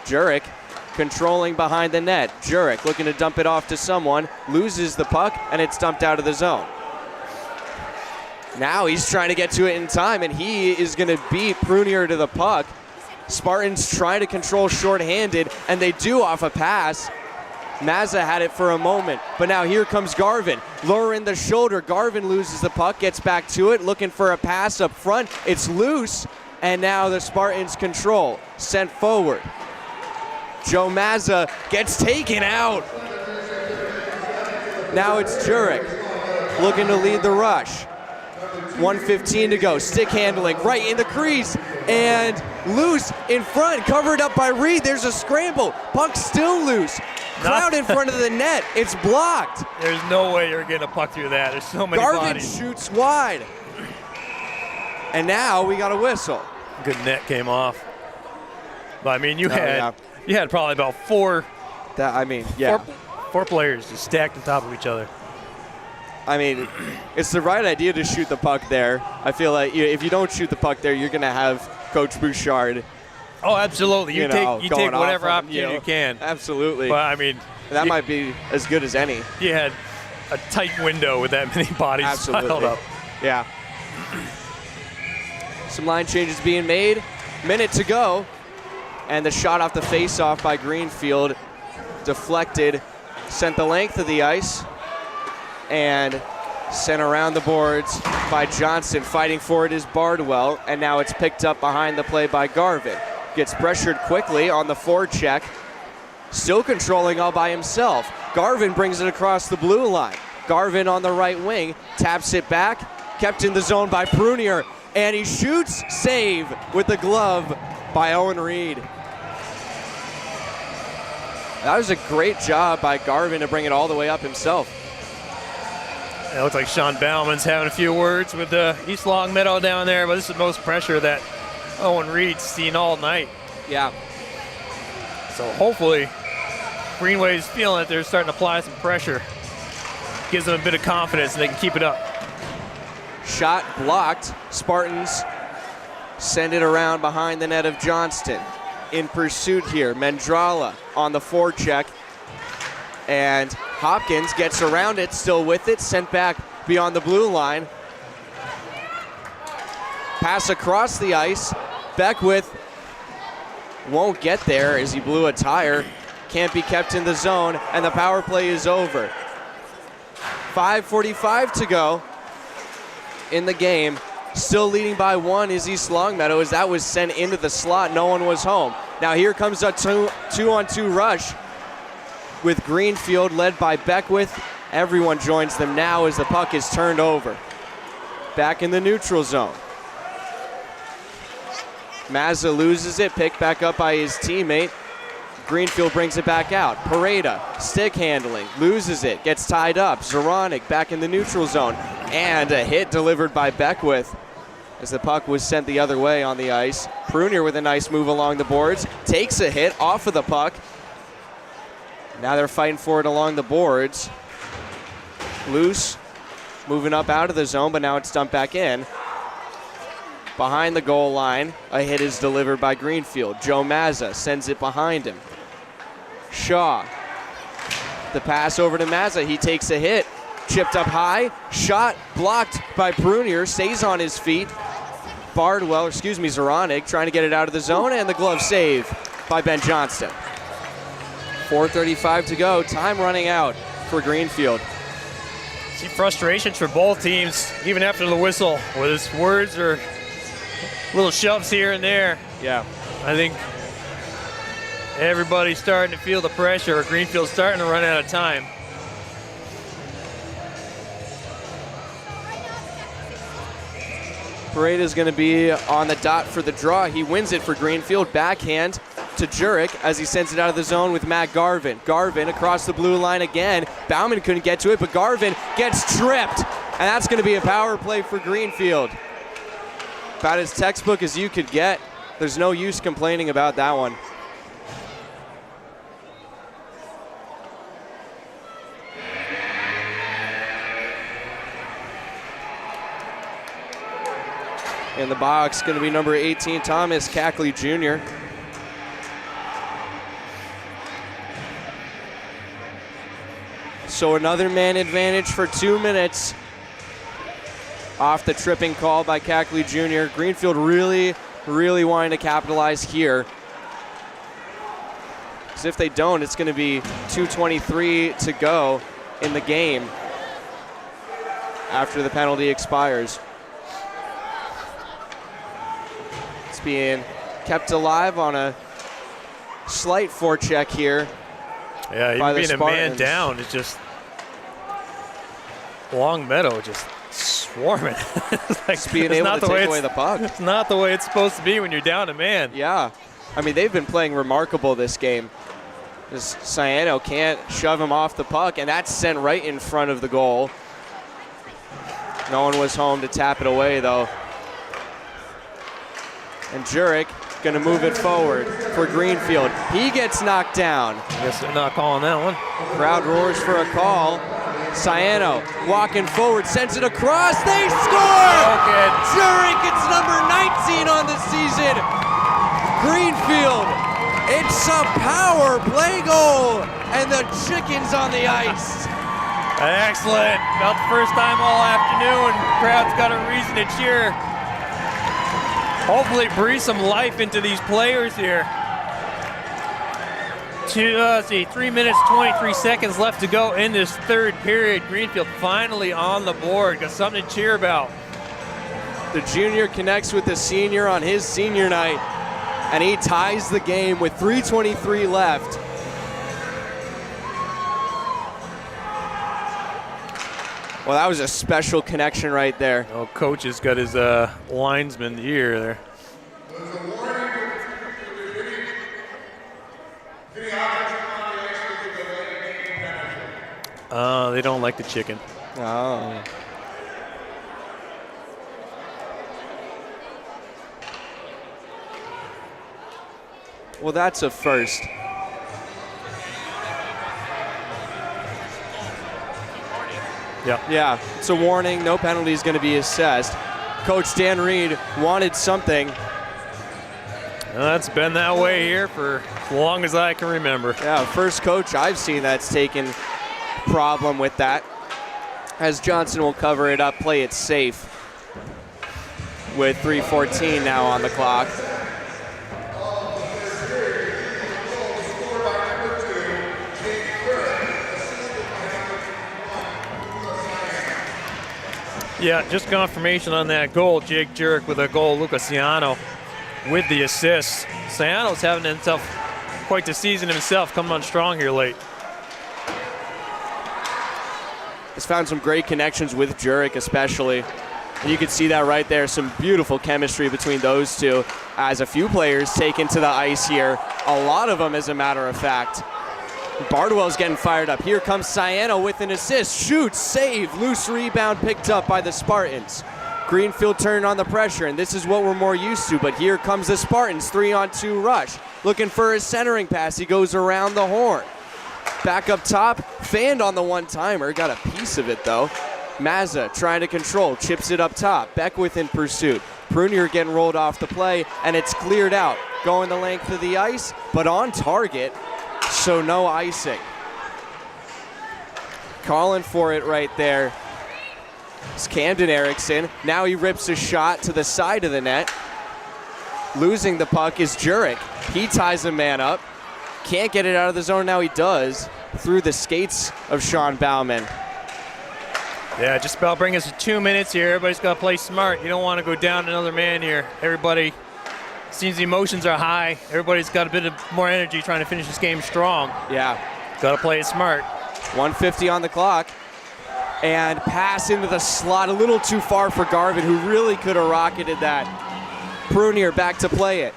Jurek controlling behind the net. Jurek looking to dump it off to someone, loses the puck, and it's dumped out of the zone. Now he's trying to get to it in time, and he is going to beat Prunier to the puck. Spartans trying to control shorthanded, and they do off a pass. Mazza had it for a moment, but now here comes Garvin. Lowering the shoulder, Garvin loses the puck, gets back to it, looking for a pass up front. It's loose, and now the Spartans control. Sent forward. Joe Mazza gets taken out. Now it's Jurek looking to lead the rush. 1:15 to go. Stick handling right in the crease and loose in front, covered up by Reed. There's a scramble. Puck still loose. Crowd in front of the net. It's blocked. There's no way you're getting a puck through that. There's so many Garvin bodies. shoots wide. And now we got a whistle. Good net came off. But I mean, you yeah. had probably about four players just stacked on top of each other. I mean, it's the right idea to shoot the puck there. I feel like if you don't shoot the puck there, you're going to have Coach Bouchard. Oh, absolutely. You take whatever opportunity you can. Absolutely. But I mean, that might be as good as any. You had a tight window with that many bodies piled up. Yeah. Some line changes being made. Minute to go. And the shot off the face-off by Greenfield, deflected, sent the length of the ice, and sent around the boards by Johnson. Fighting for it is Bardwell, and now it's picked up behind the play by Garvin. Gets pressured quickly on the forecheck, still controlling all by himself. Garvin brings it across the blue line. Garvin on the right wing, taps it back, kept in the zone by Prunier, and he shoots, save with the glove by Owen Reed. That was a great job by Garvin to bring it all the way up himself. It looks like Sean Bauman's having a few words with East Longmeadow down there, but this is the most pressure that Owen Reed's seen all night. Yeah. So hopefully Greenwave's feeling that they're starting to apply some pressure. Gives them a bit of confidence and they can keep it up. Shot blocked. Spartans send it around behind the net of Johnston. In pursuit here, Mendrala on the forecheck, and Hopkins gets around it, still with it, sent back beyond the blue line. Pass across the ice. Beckwith won't get there as he blew a tire. Can't be kept in the zone, and the power play is over. 5:45 to go in the game. Still leading by one is East Longmeadow as that was sent into the slot. No one was home. Now here comes a two-on-two rush with Greenfield led by Beckwith. Everyone joins them now as the puck is turned over. Back in the neutral zone. Mazza loses it, picked back up by his teammate. Greenfield brings it back out. Pareda, stick handling, loses it, gets tied up. Zoronic back in the neutral zone. And a hit delivered by Beckwith. as the puck was sent the other way on the ice. Prunier with a nice move along the boards, takes a hit off of the puck. Now they're fighting for it along the boards. Loose, moving up out of the zone, but now it's dumped back in. Behind the goal line, a hit is delivered by Greenfield. Joe Mazza sends it behind him. Shaw, the pass over to Mazza, he takes a hit. Chipped up high, shot blocked by Prunier, stays on his feet. Zaranik trying to get it out of the zone, and the glove save by Ben Johnston. 4:35 to go, time running out for Greenfield. See frustrations for both teams, even after the whistle, with his words or little shoves here and there. Yeah. I think everybody's starting to feel the pressure. Greenfield's starting to run out of time. Pareda's going to be on the dot for the draw. He wins it for Greenfield. Backhand to Jurek as he sends it out of the zone with Matt Garvin. Garvin across the blue line again. Bauman couldn't get to it, but Garvin gets tripped. And that's going to be a power play for Greenfield. About as textbook as you could get. There's no use complaining about that one. In the box, going to be number 18, Thomas Cackley Jr. So another man advantage for 2 minutes. Off the tripping call by Cackley Jr. Greenfield really wanting to capitalize here. Because if they don't, it's going to be 2:23 to go in the game after the penalty expires. Being kept alive on a slight forecheck here. Yeah, even being a man down, it's just Longmeadow just swarming. Just being able to take away the puck. It's not the way it's supposed to be when you're down a man. Yeah, I mean they've been playing remarkable this game. Ciano can't shove him off the puck, and that's sent right in front of the goal. No one was home to tap it away though. And Jurek going to move it forward for Greenfield. He gets knocked down. I guess they're not calling that one. Crowd roars for a call. Ciano walking forward, sends it across. They score! Okay. Jurek gets number 19 on the season. Greenfield, it's a power play goal. And the Chickens on the ice. Excellent. About the first time all afternoon. Crowd's got a reason to cheer. Hopefully breathe some life into these players here. 3 minutes, 23 seconds left to go in this third period. Greenfield finally on the board. Got something to cheer about. The junior connects with the senior on his senior night, and he ties the game with 3:23 left. Well, that was a special connection right there. Oh, coach has got his linesman ear there. They don't like the chicken. Oh. Well, that's a first. Yeah, it's a warning. No penalty is going to be assessed. Coach Dan Reed wanted something. Well, that's been that way here for as long as I can remember. Yeah, first coach I've seen that's taken problem with that. As Johnson will cover it up, play it safe with 3:14 now on the clock. Yeah, just confirmation on that goal. Jake Jurek with a goal. Luca Ciano with the assist. Ciano's having himself quite the season himself, coming on strong here late. He's found some great connections with Jurek especially. And you can see that right there, some beautiful chemistry between those two as a few players taken to the ice here. A lot of them, as a matter of fact. Bardwell's getting fired up. Here comes Ciano with an assist. Shoots, save, loose rebound picked up by the Spartans. Greenfield turning on the pressure, and this is what we're more used to, but here comes the Spartans, 3-on-2 rush. Looking for his centering pass, he goes around the horn. Back up top, fanned on the one-timer, got a piece of it though. Mazza trying to control, chips it up top, Beckwith in pursuit. Prunier getting rolled off the play, and it's cleared out. Going the length of the ice, but on target, so no icing. Calling for it right there. It's Camden Erickson. Now he rips a shot to the side of the net. Losing the puck is Jurek. He ties a man up. Can't get it out of the zone. Now he does through the skates of Sean Bauman. Yeah, just about bring us to 2 minutes here. Everybody's got to play smart. You don't want to go down another man here. Everybody seems the emotions are high. Everybody's got a bit of more energy trying to finish this game strong. Yeah. Got to play it smart. 1:50 on the clock. And pass into the slot, a little too far for Garvin, who really could have rocketed that. Prunier back to play it.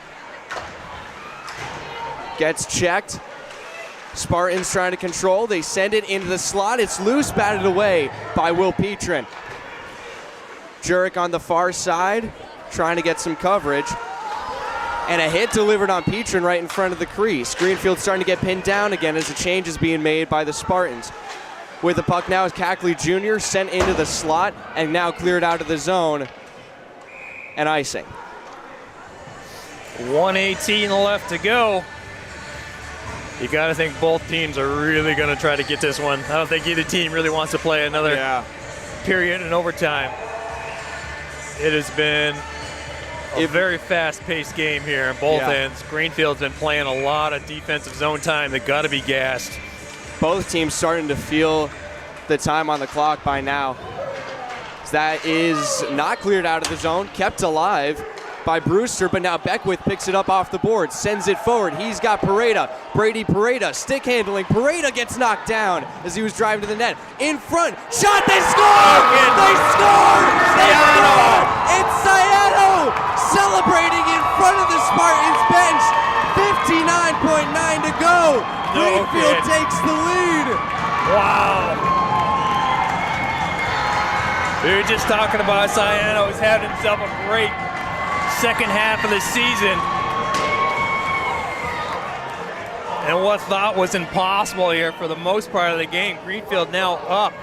Gets checked. Spartans trying to control. They send it into the slot. It's loose, batted away by Will Petrin. Jurek on the far side, trying to get some coverage. And a hit delivered on Petrin right in front of the crease. Greenfield starting to get pinned down again as a change is being made by the Spartans. With the puck now is Cackley Jr. sent into the slot and now cleared out of the zone and icing. 1:18 left to go. You got to think both teams are really going to try to get this one. I don't think either team really wants to play another period in overtime. It has been a very fast-paced game here on both ends. Greenfield's been playing a lot of defensive zone time. They've got to be gassed. Both teams starting to feel the time on the clock by now. That is not cleared out of the zone, kept alive by Brewster, but now Beckwith picks it up off the board, sends it forward. He's got Pareda, Brady Pareda, stick handling. Pareda gets knocked down as he was driving to the net. In front, shot, they score! They scored! They scored! It's Sayano celebrating in front of the Spartans bench. 59.9 to go. Greenfield takes the lead. Wow. We were just talking about Sayano. He's having himself a great second half of the season. And what thought was impossible here for the most part of the game. Greenfield now up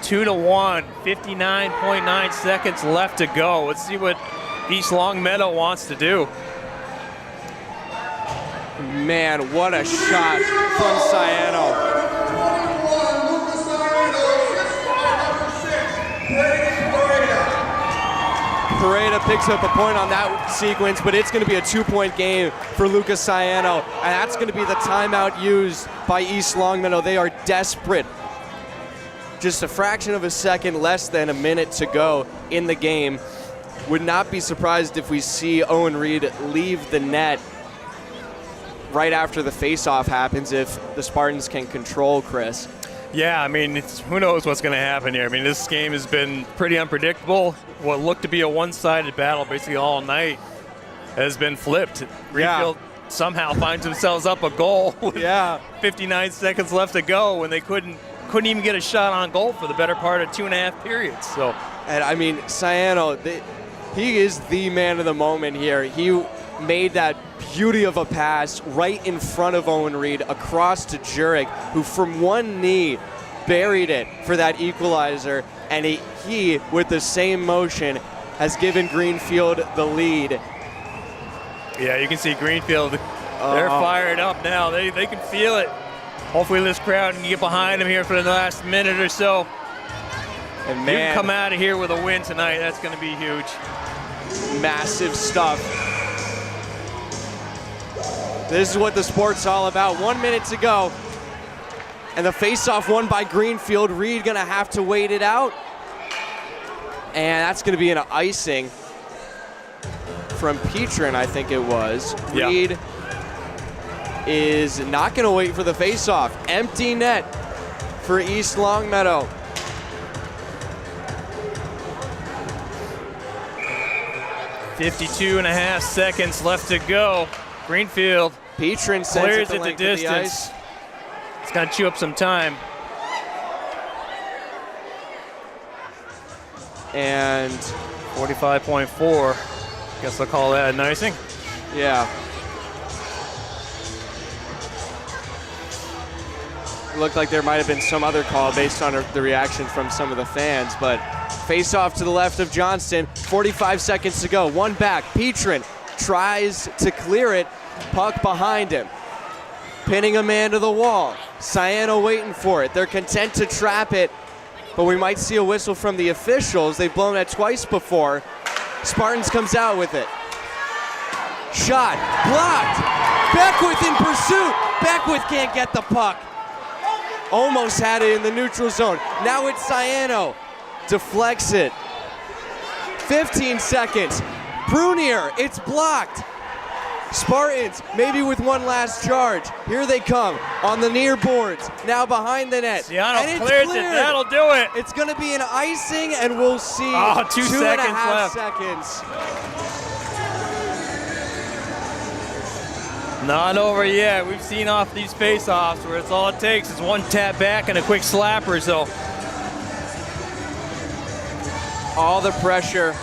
2-1, 59.9 seconds left to go. Let's see what East Longmeadow wants to do. Man, what a shot from Sayano. Pareda picks up a point on that sequence, but it's going to be a 2-point game for Lucas Sayano, and that's going to be the timeout used by East Longmeadow. They are desperate. Just a fraction of a second, less than a minute to go in the game. Would not be surprised if we see Owen Reed leave the net right after the face-off happens if the Spartans can control, Chris. Yeah, I mean, who knows what's going to happen here. I mean, this game has been pretty unpredictable. What looked to be a one-sided battle basically all night has been flipped. Greenfield somehow finds themselves up a goal with 59 seconds left to go when they couldn't even get a shot on goal for the better part of 2.5 periods. So, and I mean, Sayano, he is the man of the moment here. He made that beauty of a pass right in front of Owen Reed across to Jurek, who from one knee buried it for that equalizer, and he with the same motion has given Greenfield the lead. Yeah, you can see Greenfield, they're fired up now. They can feel it. Hopefully this crowd can get behind them here for the last minute or so. And man, you can come out of here with a win tonight. That's going to be huge. Massive stuff. This is what the sport's all about. 1 minute to go. And the face-off won by Greenfield. Reed gonna have to wait it out. And that's gonna be an icing from Petrin, I think it was. Reed is not gonna wait for the face-off. Empty net for East Longmeadow. .52.5 seconds left to go. Greenfield Petrin clears it to distance. It's going to chew up some time. And 45.4. Guess I'll call that an icing. yeah. It looked like there might have been some other call based on the reaction from some of the fans, but face off to the left of Johnston, 45 seconds to go, one back, Petrin tries to clear it, puck behind him, pinning a man to the wall, Ciano waiting for it, they're content to trap it, but we might see a whistle from the officials, they've blown it twice before, Spartans comes out with it, shot, blocked, Beckwith in pursuit, Beckwith can't get the puck. Almost had it in the neutral zone. Now it's Ciano. Deflects it. 15 seconds. Brunier, it's blocked. Spartans, maybe with one last charge. Here they come on the near boards. Now behind the net. Ciano and it's clears cleared. it. That'll do it. It's going to be an icing, and we'll see 2 two and a seconds half left. seconds. Not over yet. We've seen off these face-offs where it's all it takes is one tap back and a quick slapper. So All the pressure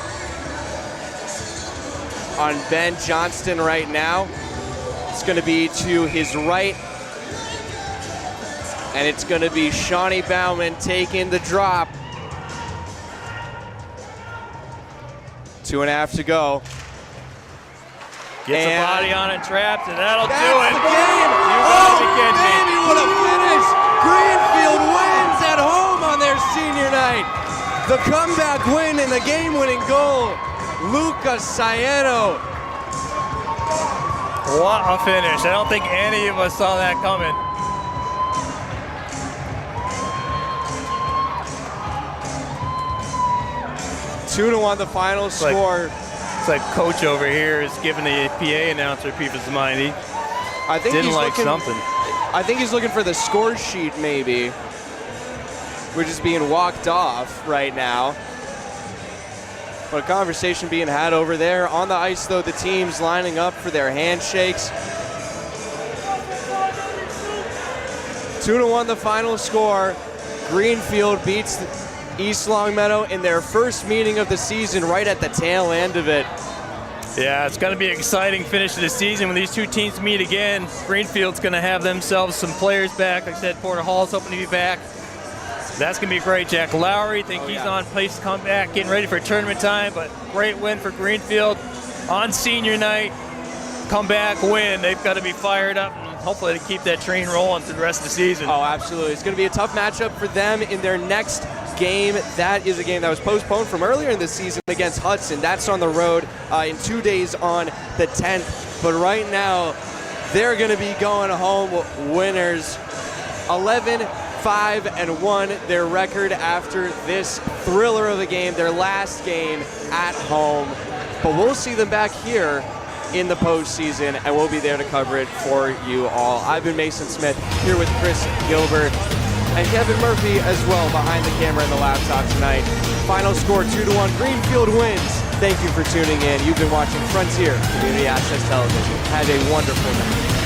on Ben Johnston right now. It's going to be to his right. And it's going to be Shawnee Bauman taking the drop. 2.5 to go. Gets a body on it, trapped, and that'll do That's it. the game. You gotta be kidding me. Baby, what a finish. Greenfield wins at home on their senior night. The comeback win and the game-winning goal. Luca Ciano. What a finish. I don't think any of us saw that coming. Two to one, the final score. It's like coach over here is giving the PA announcer peace of mind. He I think didn't he's like looking, something. I think he's looking for the score sheet, maybe, which is being walked off right now. But a conversation being had over there. On the ice, though, the teams lining up for their handshakes. 2-1 the final score. Greenfield beats East Longmeadow in their first meeting of the season, right at the tail end of it. Yeah, it's going to be an exciting finish to the season when these two teams meet again. Greenfield's going to have themselves some players back. Like I said, Porter Hall's hoping to be back. That's going to be great. Jack Lowry, think he's on pace to come back, getting ready for tournament time, but great win for Greenfield on senior night. Comeback win. They've got to be fired up and hopefully to keep that train rolling through the rest of the season. Oh, absolutely. It's going to be a tough matchup for them in their next game. That is a game that was postponed from earlier in the season against Hudson. That's on the road in 2 days on the 10th. But right now, they're going to be going home winners. 11-5-1, their record after this thriller of a game, their last game at home. But we'll see them back here in the postseason, and we'll be there to cover it for you all. I've been Mason Smith, here with Chris Gilbert and Kevin Murphy as well behind the camera and the laptop tonight. Final score 2-1, Greenfield wins. Thank you for tuning in. You've been watching Frontier Community Access Television. Have a wonderful night.